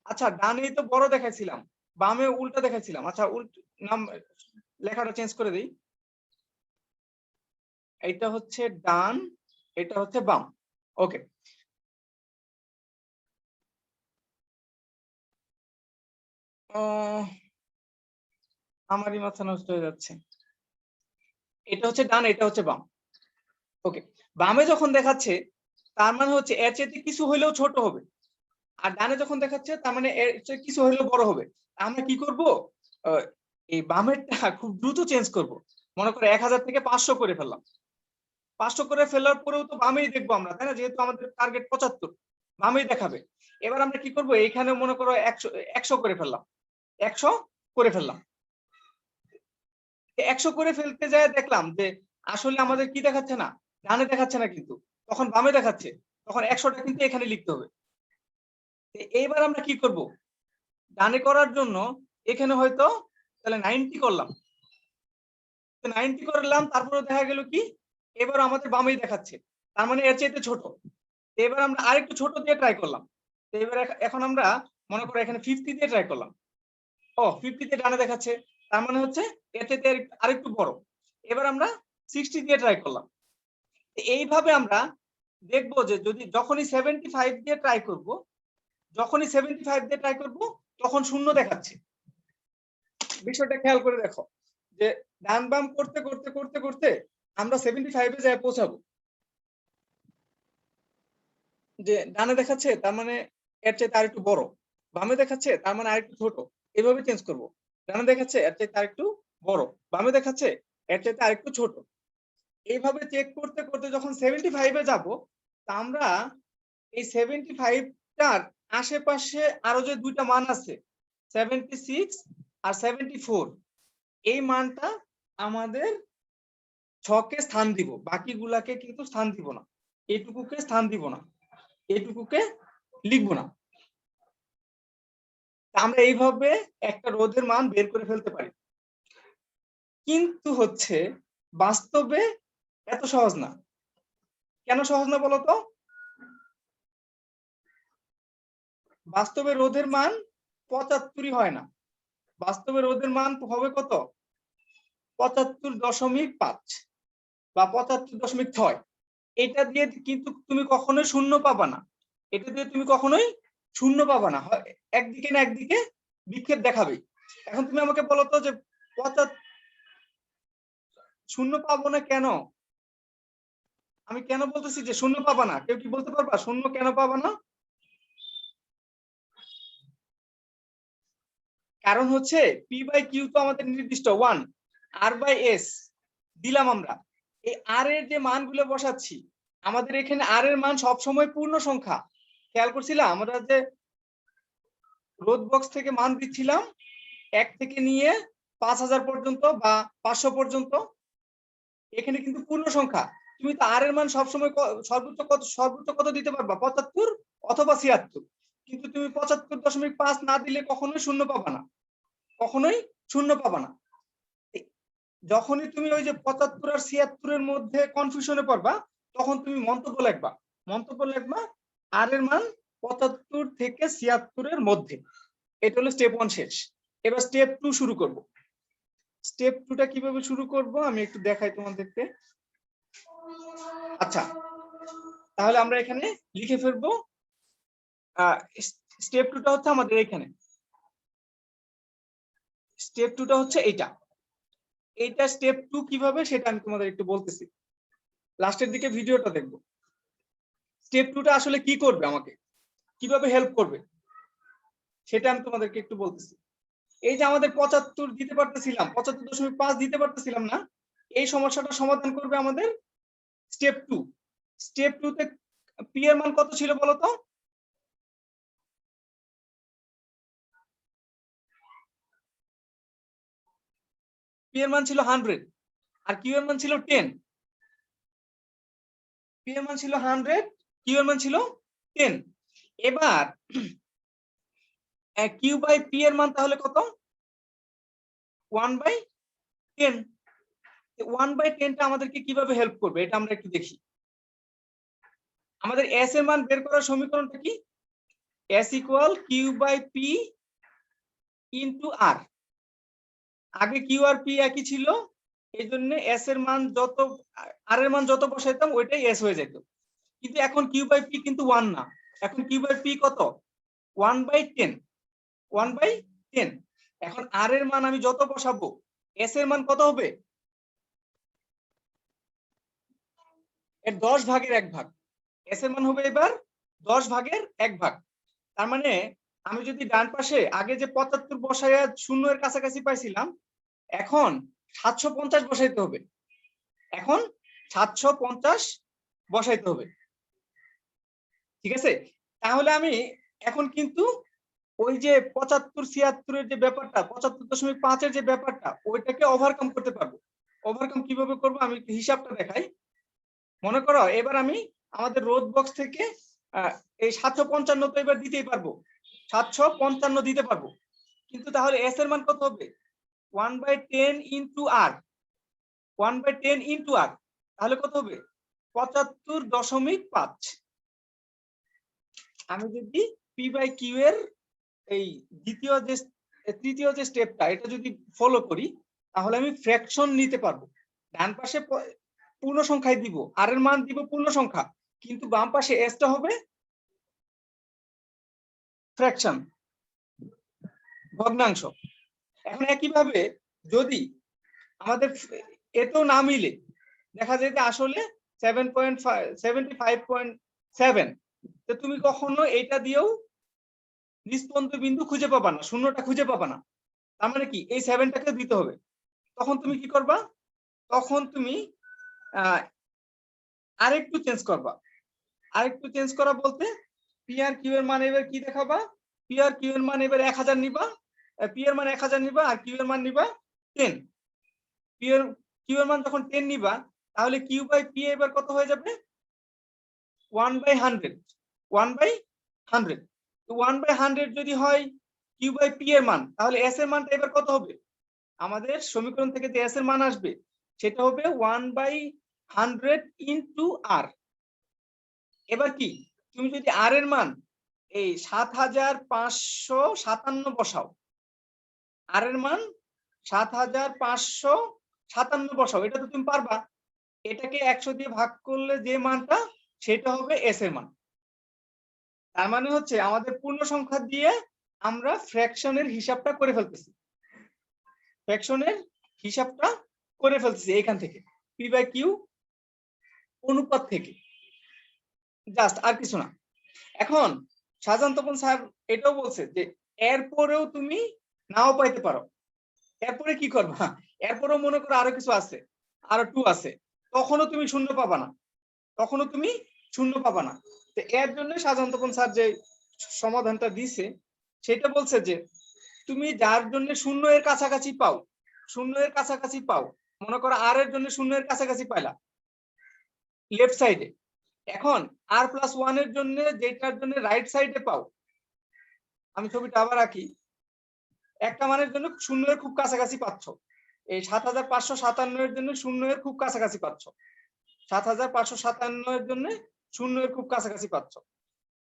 আচ্ছা ডানেই তো বড় দেখাইছিলাম, বামে উল্টা দেখাইছিলাম। আচ্ছা নাম লেখাটা চেঞ্জ করে দেই, এইটা হচ্ছে ডান, এটা হচ্ছে বাম। ওকে, আমারই মাথা নষ্ট হয়ে যাচ্ছে। এটা হচ্ছে ডান, এটা হচ্ছে বাম। ওকে, বামে যখন দেখাচ্ছে তার মানে হচ্ছে এর চাইতে কিছু হইলেও ছোট হবে, আর ডানে যখন দেখাচ্ছে তার মানে এর চেয়ে কিছু হইলেও বড় হবে। আমরা কি করব, এই বামেরটা খুব দ্রুত চেঞ্জ করব। মনে করে 1000 থেকে 500 করে ফেললাম, 500 করে ফেলার পরেও তো বামেই দেখবো আমরা, তাই না? যেহেতু আমাদের টার্গেট 75, বামেই দেখাবে। এবার আমরা কি করব, এইখানে মনে করো 100 করে ফেললাম, 100 করে ফেললাম। 100 করে ফেলতে যায় দেখলাম যে আসলে আমাদের কি দেখাচ্ছে না, ডানে দেখাচ্ছে না, কিন্তু তখন বামে দেখাচ্ছে, তখন 100টা কিন্তু এখানে লিখতে হবে। এইবার আমরা কি করব, ডানে করার জন্য এখানে হয়তো তাহলে 90 করলাম, 90 করলাম, তারপরে দেখা গেল কি এবার আমাদের বামেই দেখাচ্ছে, তার মানে এর চাইতে ছোট। এবার আমরা আরেকটু ছোট দিয়ে ট্রাই করলাম। তো এবার এখন আমরা মনে করো এখানে 50 দিয়ে ট্রাই করলাম, 50 দিয়ে ডানে দেখাচ্ছে, তার মানে হচ্ছে এর চাইতে আরেকটু বড়। এবার আমরা 60 দিয়ে ট্রাই করলাম। এইভাবে আমরা দেখবো যে যখনই 75 দিয়ে ট্রাই করব, তখন শূন্য দেখাচ্ছে। বিষয়টা খেয়াল করে দেখো যে ডান বাম করতে করতে করতে করতে আমরা 75 এ যায় পৌঁছাবো। যে ডানে দেখাচ্ছে তার মানে এর চাইতে আরেকটু বড়, বামে দেখাচ্ছে তার মানে আরেকটু ছোট, এভাবে চেঞ্জ করব। ডানে দেখাচ্ছে এর চাইতে আরেকটু বড়, বামে দেখাচ্ছে এর চাইতে আরেকটু ছোট। এইভাবে চেক করতে করতে যখন 75 এ যাব, তা আমরা এই 75টার আশেপাশে আরো যে দুইটা মান আছে 76 আর 74, এই মানটা আমাদের ছকে স্থান দিব, বাকিগুলাকে কিন্তু স্থান দিব না, এইটুকুকে স্থান দিব না, এইটুকুকে লিখবো না। আমরা এইভাবে একটা রোধের মান বের করে ফেলতে পারি, কিন্তু হচ্ছে বাস্তবে এত সহজ না। কেন সহজ না বলতো? বাস্তবে রোধের মান 75ই হয় না, বাস্তবে রোধের মান হবে কত, 75.5 বা 75.6। এটা দিয়ে কিন্তু তুমি কখনোই শূন্য পাবা না, এটা দিয়ে তুমি কখনোই শূন্য পাবা না, একদিকে না একদিকে বিক্ষেপ দেখাবে। এখন তুমি আমাকে বলো তো যে 75 শূন্য পাবো না কেন? আমি কেন বলতেছি যে শূন্য পাবা না? কেউ কি বলতে পারবা শূন্য কেন পাবা না? কারণ হচ্ছে পি বাই কিউ তো আমাদের নির্দিষ্ট 1, আর বাই এস দিলাম আমরা। এই আর এর যে মানগুলো বসাচ্ছি, আমাদের এখানে আর এর মান সবসময় পূর্ণ সংখ্যা। খেয়াল করছিলাম আমরা যে রোধ বক্স থেকে মান দিচ্ছিলাম 1 থেকে নিয়ে 5000 পর্যন্ত বা 500 পর্যন্ত, এখানে কিন্তু পূর্ণ সংখ্যা। তুমি তো আর এর মান সবসময় সর্বোচ্চ কত দিতে পারবা, 75 অথবা 76, কিন্তু তুমি 75.5 না দিলে কখনোই শূন্য পাবা না, কখনোই শূন্য পাবা না। যখনই তুমি ওই যে 75 আর 76 এর মধ্যে কনফিউশনে পড়বা, তখন তুমি মন্তব্য লিখবা আর এর মান 75 থেকে 76 এর মধ্যে। এটা হলো স্টেপ 1 শেষ। এবার স্টেপ 2 শুরু করব। স্টেপ 2টা কিভাবে শুরু করব আমি একটু দেখাই তোমাদেরকে। আচ্ছা, তাহলে আমরা এখানে লিখে ফেলবো। স্টেপ 2টা হচ্ছে আমাদের এখানে, স্টেপ 2টা হচ্ছে এইটা স্টেপ 2 কিভাবে সেটা আমি তোমাদের একটু বলতেছি, লাস্টের দিকে ভিডিওটা দেখবো। স্টেপ 2 টা আসলে কি করবে, আমাকে কিভাবে হেল্প করবে সেটা আমি তোমাদেরকে একটু বলতেছি। এই যে আমাদের 75 দিতে পারতেছিলাম, 75.5 দিতে পারতেছিলাম না, এই সমস্যাটা সমাধান করবে আমাদের স্টেপ 2। স্টেপ 2 তে পি এর মান কত ছিল বলো তো? পি এর মান ছিল 100 আর কিউ এর মান ছিল 10। পি এর মান ছিল 100, কিউ এর মান ছিল 10। এবার কিউ বাই পি এর মান তাহলে কত? 1/10। 1/10 টা আমাদেরকে কিভাবে হেল্প করবে এটা আমরা একটু দেখি। আমাদের এস এর মান বের করার সমীকরণটা কি? S equal Q by P into R. আগে কিউ আর পি একই ছিল, এই জন্য এস এর মান যত, আর এর মান যত বসাইতাম ওইটাই এস হয়ে যেত। কিন্তু এখন কিউ বাই পি কিন্তু 1 না, এখন কিউ বাই পি কত? 1/10। 1/10। এখন আর এর মান আমি যত বসাবো এস এর মান কত হবে? এর 10 ভাগের 1 ভাগ। এস এর মান হবে এবার 10 ভাগের 1 ভাগ। তার মানে আমি যদি ডান পাশে আগে যে 75 বসাইয়া 0 এর কাছাকাছি পাইছিলাম, এখন 750 বসাইতে হবে। এখন 750 বসাইতে হবে, ঠিক আছে? তাহলে আমি এখন কিন্তু ওই যে 75-76 এর যে ব্যাপারটা, 75.5 এর যে ব্যাপারটা, ওইটাকে ওভারকাম করতে পারবো। ওভারকাম কিভাবে করবো আমি একটু হিসাবটা দেখাই। মনে করো এবার আমি আমাদের রোধ বক্স থেকে এই 755 তো এবার দিতেই পারবো, 755 দিতে পারবো। কিন্তু তাহলে এস এর মান কত হবে? 1/10 ইনটু আর। 1/10 ইনটু আর, তাহলে কত হবে? 75.5। আমি যদি পি বাই কিউ এর এই তৃতীয় যে স্টেপটা, এটা যদি ফলো করি তাহলে আমি ফ্র্যাকশন নিতে পারবো। ডান পাশে পূর্ণ সংখ্যায় দিব, আর এর মান দিব পূর্ণ সংখ্যা, কিন্তু বাম পাশে এসটা হবে ফ্র্যাকশন, ভগ্নাংশ। এখন একইভাবে যদি আমাদের এতেও না মিলে, দেখা যায় যে আসলে 75.7, তো তুমি কখনো এটা দিয়েও নিষ্পন্দ বিন্দু খুঁজে পাবা না, শূন্যটা খুঁজে পাবা না। তার মানে কি এই 7টাকে দিতে হবে। তখন তুমি কি করবা? তখন তুমি আরেকটু চেঞ্জ করবা। আরেকটু চেঞ্জ করা বলতে পি আর কিউ এর মান এবার কি দেখাবা? পি আর কিউ এর মান এবার 1000 নিবা, পি এর মান 1000 নিবা আর কিউ এর মান নিবা 10। কিউ এর মান যখন 10 নিবা তাহলে কিউ বাই পি এবার কত হয়ে যাবে? 1/100। 1/100। তো 1/100 যদি হয় কিউ বাই পি এর মান, তাহলে এস এর মানটা এবার কত হবে? আমাদের সমীকরণ থেকে যে এস এর মান আসবে সেটা হবে 1/100 ইনটু আর। এবার কি তুমি যদি আর এর মান এই 7557 বসাও, আর এর মান 7557 বসাও, এটা তো তুমি পারবা। এটাকে 100 দিয়ে ভাগ করলে যে মানটা, সেটা হবে এস এর মান। তার মানে হচ্ছে আমাদের পূর্ণ সংখ্যা দিয়ে আমরা ফ্র্যাকশনের হিসাবটা করে ফেলতেছি, ফ্র্যাকশনের হিসাবটা করে ফেলতেছি এখান থেকে, পি বাই কিউ অনুপাত থেকে, জাস্ট আর কিছু না। এখন শাহজাহান তপন স্যার এটাও বলছে যে এরপরেও তুমি নাও পাইতে পারো। এরপরে কি করবা? এরপরেও মনে করো আরো কিছু আছে, আরো 2 আছে, তখনও তুমি শূন্য পাবা না, তখনও তুমি শূন্য পাবা না। তো এর জন্য শাহজাহান তপন স্যার যে সমাধানটা দিছে সেটা বলছে যে তুমি যার জন্য শূন্য এর কাছাকাছি পাও, শূন্য এর কাছাকাছি পাও, মনে করো আর এর জন্য শূন্য এর কাছাকাছি পাইলা লেফট সাইডে, এখন আর প্লাস 1 এর জন্য যেটার জন্য রাইট সাইডে পাও, আমি ছবিটা আবার আঁকি, একটা মানের জন্য শূন্য এর খুব কাছাকাছি পাচ্ছ, এই 7557 এর জন্য শূন্য এর খুব কাছাকাছি পাচ্ছ, 7557 এর জন্য শূন্য এর খুব কাছাকাছি পাচ্ছ,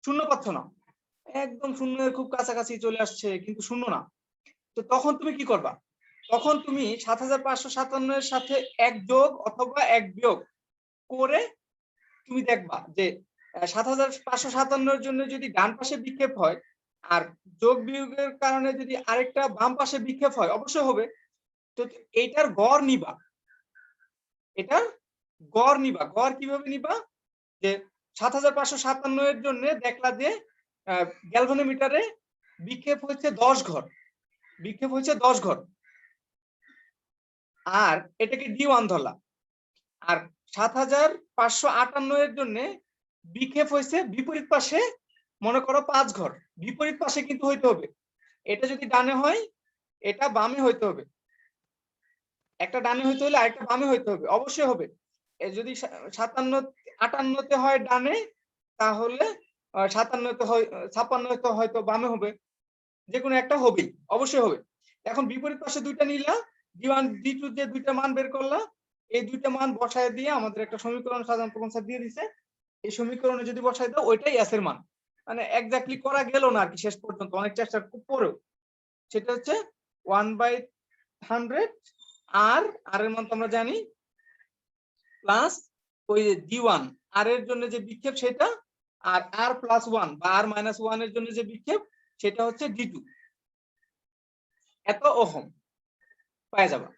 শূন্য পাচ্ছ না, একদম শূন্য এর খুব কাছাকাছি চলে আসছে কিন্তু শূন্য না। তো তখন তুমি কি করবা? তখন তুমি 7557 এর সাথে 1 যোগ অথবা 1 বিয়োগ করে তুমি দেখবা যে 7557 এর জন্য যদি ডান পাশে বিক্ষেপ হয় আর যোগ বিয়োগের কারণে যদি আরেকটা বাম পাশে বিক্ষেপ হয়, অবশ্যই হবে। তো এইটার গড় নিবা, এটার গড় নিবা। গড় কিভাবে নিবা? যে 7557 এর জন্য দেখলা যে গ্যালভানোমিটারে বিক্ষেপ হচ্ছে 10 ঘর, বিক্ষেপ হচ্ছে 10 ঘর, আর এটাকে D1 ধরলাম। আর 7558 এর জন্য বিক্ষেপ হয়েছে বিপরীত পাশে, মনে করো 5 ঘর, বিপরীত পাশে কিন্তু হইতে হবে। এটা যদি ডানে হয় এটা বামে হইতে হবে, একটা ডানে হইতে হলে আরেকটা বামে হইতে হবে, অবশ্যই হবে। যদি 57-58 হয় ডানে, তাহলে 57 হয়, 56 হয়তো বামে হবে, যে কোনো একটা হবেই, অবশ্যই হবে। এখন বিপরীত পাশে দুইটা নিলা, D1 D2 যে দুইটা মান বের করলা, এই দুইটা মান বসায় দিয়ে আমাদের একটা সমীকরণ সাধারণত কনসেপ্ট দিয়ে দিছে, এই সমীকরণে যদি বসায় দাও ওইটাই S এর মান। মানে এক্স্যাক্টলি করা গেল না আর কি শেষ পর্যন্ত, অনেক চেষ্টার পরেও। সেটা হচ্ছে 1/100 আর এর মান তো আমরা জানি, প্লাস ওই D1 আর এর জন্য যে বিক্ষেপ সেটা, আর R+1 বা R-1 এর জন্য যে বিক্ষেপ সেটা হচ্ছে D2, এত ওহম পাওয়া যাবে।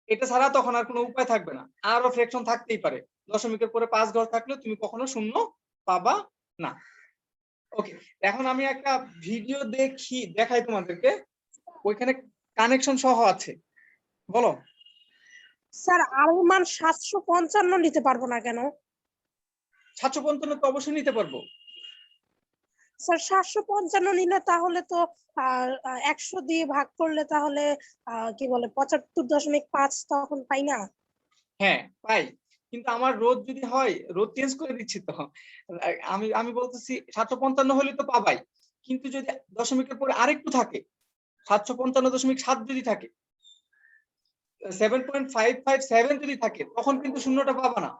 এটা ছাড়া তখন আর কোনো উপায় থাকবে না, আরো ফ্র্যাকশন থাকতেই পারে, দশমিকের পরে 5 ঘর থাকলে তুমি কখনো শূন্য পাবা না। ওকে, এখন আমি একটা ভিডিও দেখাই তোমাদেরকে, ওইখানে কানেকশন সহ আছে, বলো। স্যার আর এর মান 755 নিতে পারবো না কেন? 755 তো অবশ্যই নিতে পারবো। স্যার 755 নিলে তাহলে তো 100 দিয়ে ভাগ করলে তাহলে কি বলে 75.5 তখন পাই না? হ্যাঁ পাই, কিন্তু আমার রোধ যদি হয়, রোধ চেঞ্জ করে দিচ্ছি তো। আমি বলতেছি 755 হলে তো পাবাই, কিন্তু যদি দশমিকের পরে আরেকটু থাকে, 755.7 যদি থাকে, 7.557 যদি থাকে, তখন কিন্তু শূন্যটা পাবা না,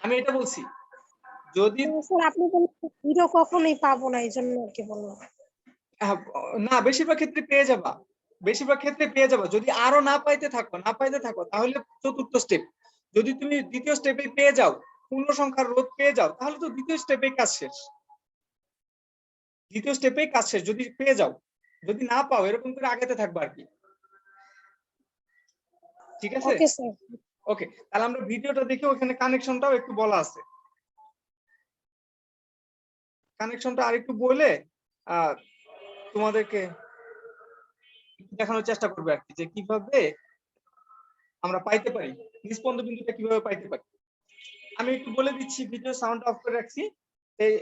আমি এটা বলছি। যদি স্যার আপনি বলছেন 0 কখনোই পাবো না, এই জন্য আর কি বললাম। না, বেশিরভাগ ক্ষেত্রে পেয়ে যাবা, বেশিরভাগ ক্ষেত্রে পেয়ে যাবা। যদি আরো না পাইতে থাকো তাহলে চতুর্থ স্টেপ, যদি তুমি দ্বিতীয় স্টেপে পেয়ে যাও, পূর্ণ সংখ্যার রোধ পেয়ে যাও, তাহলে তো দ্বিতীয় স্টেপে কাজ শেষ, দ্বিতীয় স্টেপে কাজ শেষ যদি পেয়ে যাও। যদি না পাও, এরকম করে আগাতে থাকবা আর কি, ঠিক আছে? Okay sir. ওকে, তাহলে আমরা ভিডিওটা দেখে ওখানে কানেকশনটাও একটু বলা আছে, কানেকশনটা আরেকটু বলে তোমাদেরকে দেখানোর চেষ্টা করবে আর কি, যে কিভাবে আমরা পাইতে পারি, নিষ্পন্দ বিন্দুটা কিভাবে পাইতে পারি। আমি একটু বলে দিচ্ছি, ভিডিও সাউন্ড অফ করে রাখছি।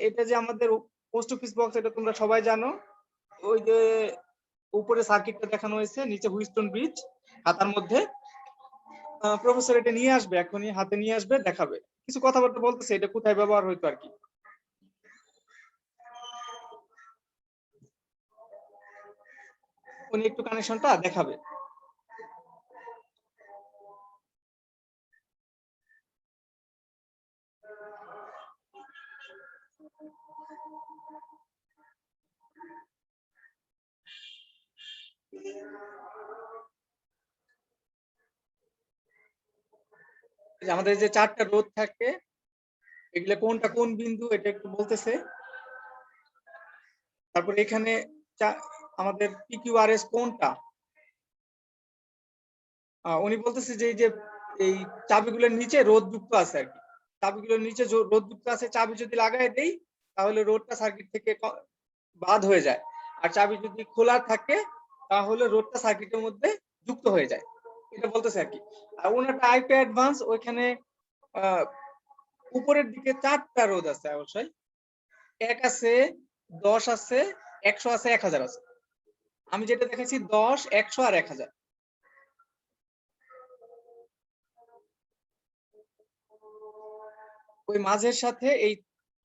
এটা যে আমাদের পোস্ট অফিস বক্স, এটা তোমরা সবাই জানো। ওই যে উপরে সার্কিটটা দেখানো হয়েছে, নিচে হুইস্টন ব্রিজ, খাতার মধ্যে। প্রফেসর এটা নিয়ে আসবে, এখনই হাতে নিয়ে আসবে, দেখাবে, কিছু কথাবার্তা বলতেছে, এটা কোথায় ব্যবহার হইতো আর কি। উনি একটু কানেকশনটা দেখাবে। আমাদের যে 4টা রোধ থাকে, এগুলো কোনটা কোন বিন্দু এটা একটু বলতেছে। তারপর এখানে আমাদের PQRS কোনটা, উনি বলতেছে যে এই চাবিগুলোর নিচে রোধ যুক্ত আছে আর কি, চাবিগুলোর নিচে রোধ যুক্ত আছে, চাবি যদি লাগাই দেই তাহলে রোধটা সার্কিট থেকে বাদ হয়ে যায়, আর চাবি যদি খোলা থাকে তাহলে রোধটা সার্কিটের মধ্যে যুক্ত হয়ে যায়, এটা বলতেছে আর কি। আর ওনারটা আইপি অ্যাডভান্স, ওইখানে উপরের দিকে 4টা রোধ আছে, অবশ্যই 1 আছে, 10 আছে, 100 আছে, 1000 আছে। আমি যেটা দেখেছি 10, 100 আর 1000। ওই মাঝের সাথে এই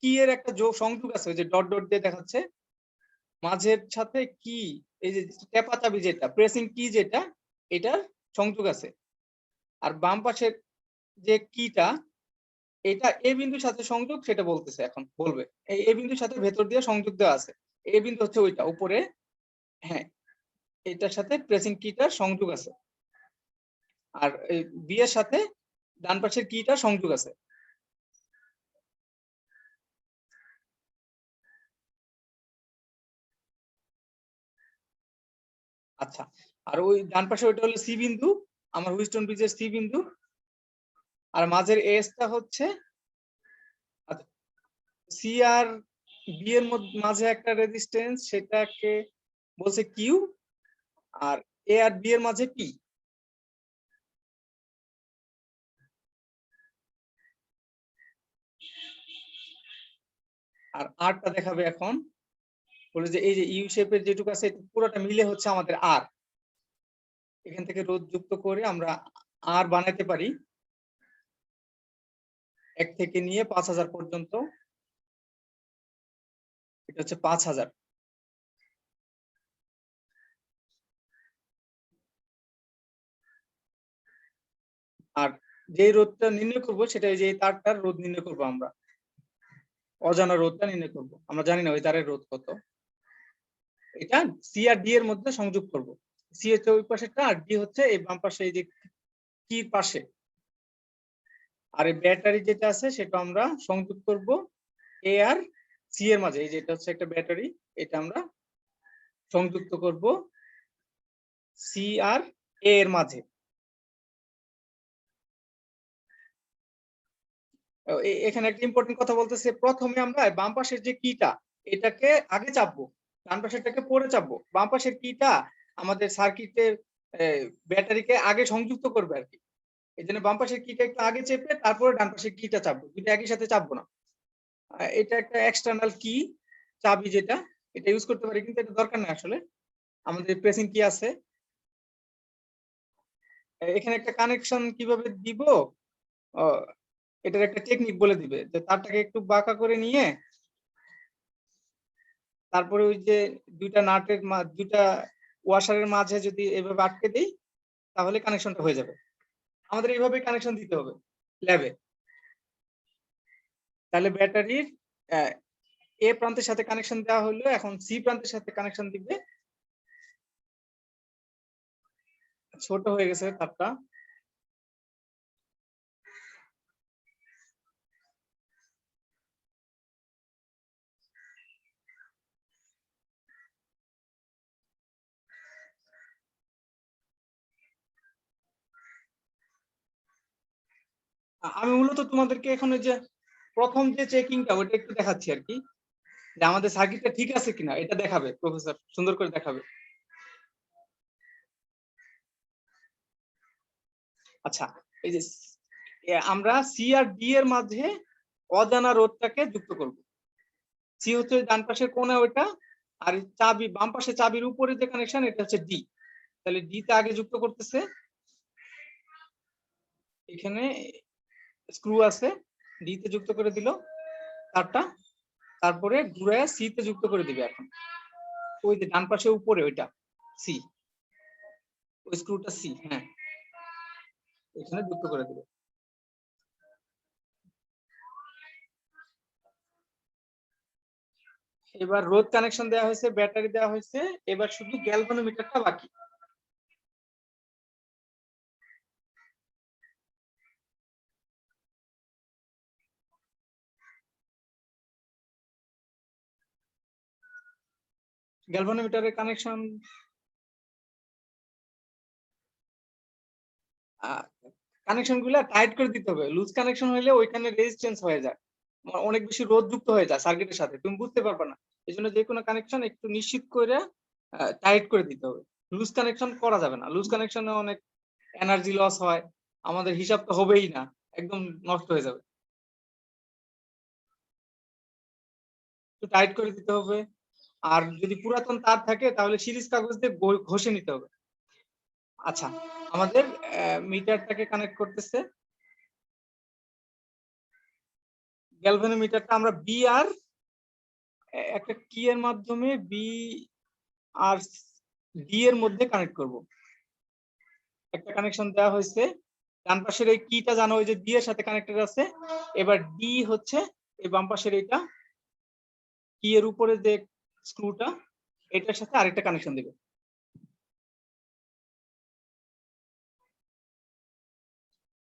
কি এর একটা সংযোগ আছে, ওই যে ডট ডট দিয়ে দেখাচ্ছে, মাঝের সাথে কি, এই যে টেপা চাবি যেটা, প্রেসিং কি যেটা, এটার সংযোগ আছে। আর বাম পাশের যে কিটা, এটা এ বিন্দুর সাথে সংযোগ, সেটা বলতেছে, এখন বলবে। এই এ বিন্দুর সাথে ভেতর দিয়ে সংযোগ দেওয়া আছে, এ বিন্দু হচ্ছে ওইটা উপরে, হ্যাঁ, এটার সাথে প্রেসিং কিটার সংযোগ আছে। আর এই বি এর সাথে ডান পাশের কিটার সংযোগ আছে। আচ্ছা, আর ওই ডান পাশে ওইটা হলো সি বিন্দু, আমার হুইস্টন ব্রিজের সি বিন্দু। আর মাঝের এসটা হচ্ছে, আচ্ছা সি আর বি এর মাঝে একটা রেজিস্ট্যান্স, সেটাকে বলছে কিউ, আর এ আর বি এর মাঝে পি। আর আরটা দেখাবে এখন, বলে যে এই যে ইউ শেপের যেটুকু আছে এটা পুরোটা মিলে হচ্ছে আমাদের আর। এখান থেকে রোধ যুক্ত করে আমরা আর বানাইতে পারি 1 থেকে নিয়ে 5000 পর্যন্ত। এটা হচ্ছে 5000। আর যে রোধটা নির্ণয় করব সেটা এই যে এই তারটার রোধ নির্ণয় করব আমরা, অজানা রোধটা নির্ণয় করব। আমরা জানি না ওই তারের রোধ কত। এটা সি আর ডি এর মধ্যে সংযোগ করব। সি হচ্ছে ওই পাশেরটা আর ডি হচ্ছে এই বাম পাশে এই যে কির পাশে। আর এই ব্যাটারি যেটা আছে সেটা আমরা সংযোগ করব এ আর সি এর মাঝে। এই যে এটা হচ্ছে একটা ব্যাটারি, এটা আমরা সংযুক্ত করব সি আর এ এর মাঝে। এখানে একটা ইম্পর্টেন্ট কথা বলতেছে, প্রথমে আমরা বাম পাশের যে কিটা এটাকে আগে চাপবো, ডান পাশেরটাকে পরে চাপবো। বাম পাশের কিটা আমাদের সার্কিটের ব্যাটারিকে আগে সংযুক্ত করবে আর কি। এই জন্য বাম পাশের কিটা একটু আগে চেপে তারপরে ডান পাশের কিটা চাপবো, দুটো একই সাথে চাপবো না। এটা একটা এক্সটার্নাল কি, চাবি যেটা, এটা ইউজ করতে পারি, কিন্তু এটা দরকার নেই আসলে। আমাদের প্রেসিং কি আছে, এখানে একটা কানেকশন কিভাবে দিব এটার একটা টেকনিক বলে দিবে, যে তারটাকে একটু বাঁকা করে নিয়ে তারপরে ওই যে দুইটা নাটের দুইটা ওয়াশারের মাঝে যদি এভাবে আটকে দিই তাহলে কানেকশনটা হয়ে যাবে। আমাদের এইভাবে কানেকশন দিতে হবে ল্যাবে। তাহলে ব্যাটারির এ প্রান্তের সাথে কানেকশন দেওয়া হলো, এখন সি প্রান্তের সাথে কানেকশন দিবে। ছোট হয়ে গেছে তারটা। আমি মূলত তোমাদেরকে এখন ওই যে প্রথম যে চেকিংটা ওটা একটু দেখাচ্ছি আর কি, যে আমাদের সার্কিটটা ঠিক আছে কিনা এটা দেখাবে প্রফেসর, সুন্দর করে দেখাবে। আচ্ছা, এই যে আমরা সি আর ডি এর মাঝে অজানা রোধটাকে যুক্ত করব। সি হচ্ছে ডান পাশের কোণে ওইটা, আর চাবি বাম পাশে চাবির উপরে যে কানেকশন এটা হচ্ছে ডি। তাহলে ডি তে আগে যুক্ত করতেছে, এখানে স্ক্রু আছে, ডি তে যুক্ত করে দিল তারটা, তারপরে ঘুরে সি তে যুক্ত করে দিবে। এখন ওই যে ডান পাশে উপরে ওইটা সি, ওই স্ক্রুটা সি, হ্যাঁ এখানে যুক্ত করে দিবে। এবার রোধ কানেকশন দেওয়া হয়েছে, ব্যাটারি দেওয়া হয়েছে, এবার শুধু গ্যালভানোমিটারটা বাকি। গ্যালভানোমিটারের কানেকশন কানেকশন গুলা টাইট করে দিতে হবে। লুজ কানেকশন হলে ওইখানে রেজিস্ট্যান্স হয়ে যায়, অনেক বেশি রোধ যুক্ত হয়ে যায় সার্কিটের সাথে, তুমি বুঝতে পারবে না। এই জন্য যে কোনো কানেকশন একটু নিশ্চিত করে টাইট করে দিতে হবে। লুজ কানেকশন করা যাবে না, লুজ কানেকশনে অনেক এনার্জি লস হয়, আমাদের হিসাব তো হবেই না, একদম নষ্ট হয়ে যাবে। একটু টাইট করে দিতে হবে। আর যদি পুরাতন তার থাকে তাহলে সিরিজ কাগজ দিয়ে ঘষে নিতে হবে। আচ্ছা, আমাদের মিটারটাকে কানেক্ট করতেছে, গ্যালভানোমিটারটা আমরা বি আর একটা কি এর মাধ্যমে বি আর ডি এর মধ্যে কানেক্ট করব। একটা কানেকশন দেওয়া হয়েছে, ডান পাশের এই কিটা জানো ওই যে বি এর সাথে কানেক্টেড আছে। এবার ডি হচ্ছে এই বাম পাশের এইটা কি এর উপরে যে স্ক্রুটা এটার সাথে আরেকটা কানেকশন দিবে।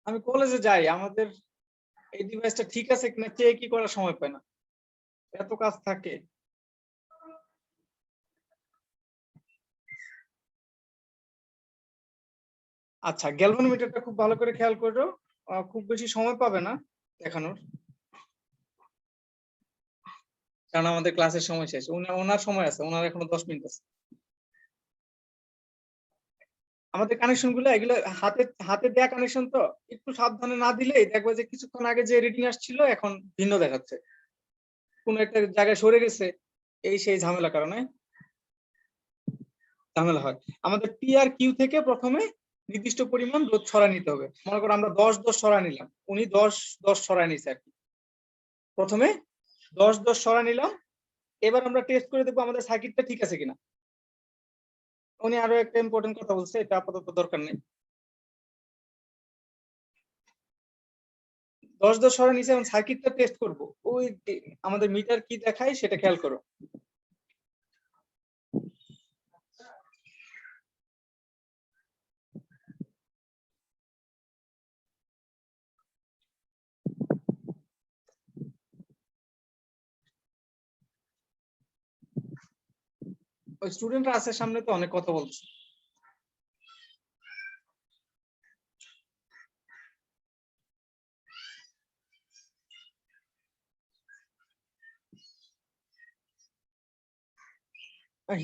আমি কলেজে যাই, আমাদের এই ডিভাইসটা ঠিক আছে কিনা চেক কি করার সময় পায় না, এত কাজ থাকে। আচ্ছা, গ্যালভানোমিটারটা খুব ভালো করে খেয়াল করো, খুব বেশি সময় পাবে না দেখানোর। কারণ আমাদের ক্লাসের সময় শেষ। ওনার সময় আছে, ওনার এখনো 10 মিনিট আছে। আমাদের কানেকশন গুলো এগুলো হাতে হাতে দেয়া কানেকশন, তো একটু সাবধানে না দিলেই দেখবে যে কিছুক্ষণ আগে যে রিডিং আসছিল এখন ভিন্ন দেখাচ্ছে, কোন একটা জায়গায় সরে গেছে, এই সেই ঝামেলার কারণে ঝামেলা হয়। আমাদের পি আর কিউ থেকে প্রথমে নির্দিষ্ট পরিমাণ রোধ সরায় নিতে হবে। মনে করো আমরা 10 সরায় নিলাম, উনি 10 সরায় নিছে আর কি। প্রথমে 10 সরায় নিলাম, এবার আমরা টেস্ট করে দেখবো আমাদের সার্কিটটা ঠিক আছে কিনা। উনি আরো একটা ইম্পর্টেন্ট কথা বলছে, এটা আপাতত দরকার নেই। 10 সরায় নিছে, এবং সার্কিটটা টেস্ট করবো। ওই আমাদের মিটার কি দেখায় সেটা খেয়াল করো। ওই স্টুডেন্টরা আছে সামনে, তো অনেক কথা বলছে।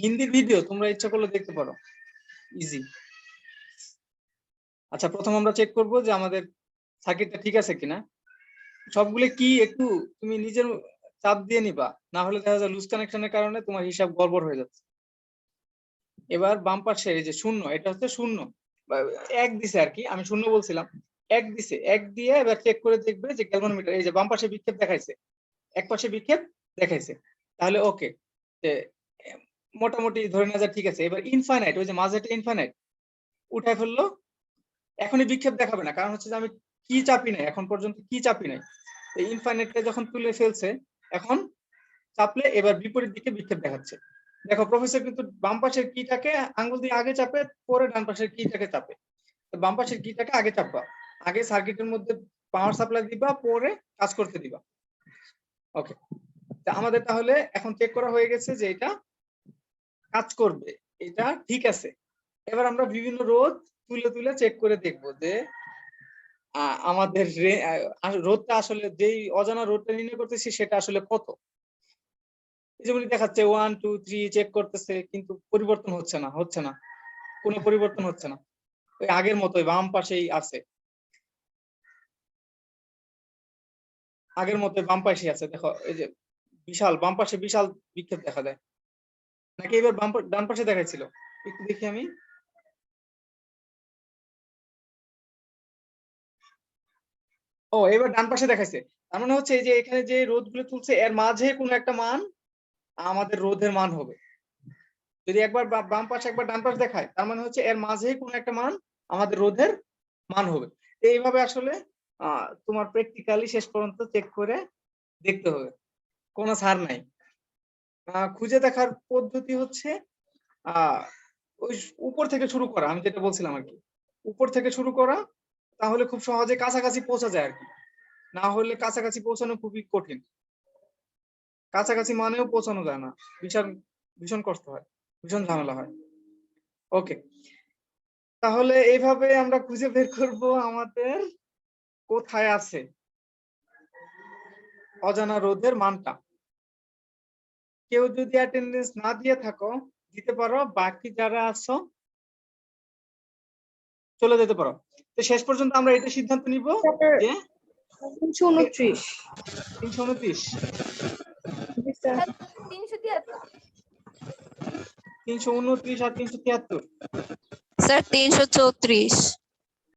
হিন্দি ভিডিও তোমরা ইচ্ছা করলে দেখতে পারো, ইজি। আচ্ছা, প্রথম আমরা চেক করব যে আমাদের সার্কিটটা ঠিক আছে কিনা। সবগুলো কি একটু তুমি নিজের চাপ দিয়ে নিবা, না হলে দেখা যায় লুজ কানেকশনের কারণে তোমার হিসাব গড়বড় হয়ে যাচ্ছে। এবার বাম পাশে এই যে 0, এটা হচ্ছে 0 এক দিছে আর কি, আমি 0 বলছিলাম, এক দিছে। এক দিয়ে এবার চেক করে দেখবে যে গ্যালভানোমিটার এই যে বাম পাশে বিক্ষেপ দেখাইছে, এক পাশে বিক্ষেপ দেখাইছে, তাহলে ওকে, মোটামুটি ধরে নেওয়া যায় ঠিক আছে। এবার ইনফাইনাইট, ওই যে মাঝেটা ইনফাইনাইট উঠায় ফেললো, এখনই বিক্ষেপ দেখাবে না, কারণ হচ্ছে যে আমি কি চাপি নাই এখন পর্যন্ত, কি চাপি নাই। ইনফাইনাইটটা যখন তুলে ফেলছে, এখন চাপলে এবার বিপরীত দিকে বিক্ষেপ দেখাচ্ছে। দেখো প্রফেসর কিন্তু বাম পাশের কিটাকে আঙ্গুল দিয়ে আগে চাপে, পরে ডান পাশের কিটাকে চাপে। তো বাম পাশের কিটাকে আগে চাপবা, আগে সার্কিটের মধ্যে পাওয়ার সাপ্লাই দিবা, পরে কাজ করতে দিবা। ওকে, আমাদের তাহলে এখন চেক করা হয়ে গেছে যে এটা কাজ করবে, এটা ঠিক আছে। এবার আমরা বিভিন্ন রোধ তুলে তুলে চেক করে দেখবো যে আমাদের রোধটা আসলে যেই অজানা রোধটা নির্ণয় করতেছি সেটা আসলে কত। যেমন দেখাচ্ছে 1 2 3 চেক করতেছে, কিন্তু পরিবর্তন হচ্ছে না, কোনো পরিবর্তন হচ্ছে না, ওই আগের মতোই বাম পাশেই আছে, আগের মতোই বাম পাশেই আছে। দেখো এই যে বিশাল বাম পাশে বিশাল বিক্ষেপ দেখা যায়, নাকি এবার ডান পাশে দেখাইছিল, একটু দেখি আমি। ও, এবার ডান পাশে দেখাইছে, তার মানে হচ্ছে এই যে এখানে যে রোধগুলো তুলছে এর মাঝে কোনো একটা মান আমাদের রোধের মান হবে। যদি একবার বাম পাশে একবার ডান পাশে দেখায়, তার মানে হচ্ছে এর মাঝেই কোনো একটা মান আমাদের রোধের মান হবে। এইভাবে আসলে তোমার প্র্যাকটিক্যালি শেষ পর্যন্ত চেক করে দেখতে হবে, কোনো ছাড় নাই। খুঁজে দেখার পদ্ধতি হচ্ছে ওই উপর থেকে শুরু করা, আমি যেটা বলছিলাম আর কি, উপর থেকে শুরু করা, তাহলে খুব সহজে কাছাকাছি পৌঁছা যায় আর কি। না হলে কাছাকাছি পৌঁছানো খুবই কঠিন, কাছাকাছি মানেও পৌঁছানো যায় না, ভীষণ ভীষণ কষ্ট হয়, ভীষণ ঝামেলা হয়। ওকে, তাহলে এইভাবে আমরা খুঁজে বের করব আমাদের কোথায় আছে অজানা রোধের মানটা। কেউ যদি অ্যাটেন্ডেন্স না দিয়ে থাকো দিতে পারো, বাকি যারা আছো চলে যেতে পারো। তো শেষ পর্যন্ত আমরা এটা সিদ্ধান্ত নিব যে 329 329 329 আর 373। স্যার 334।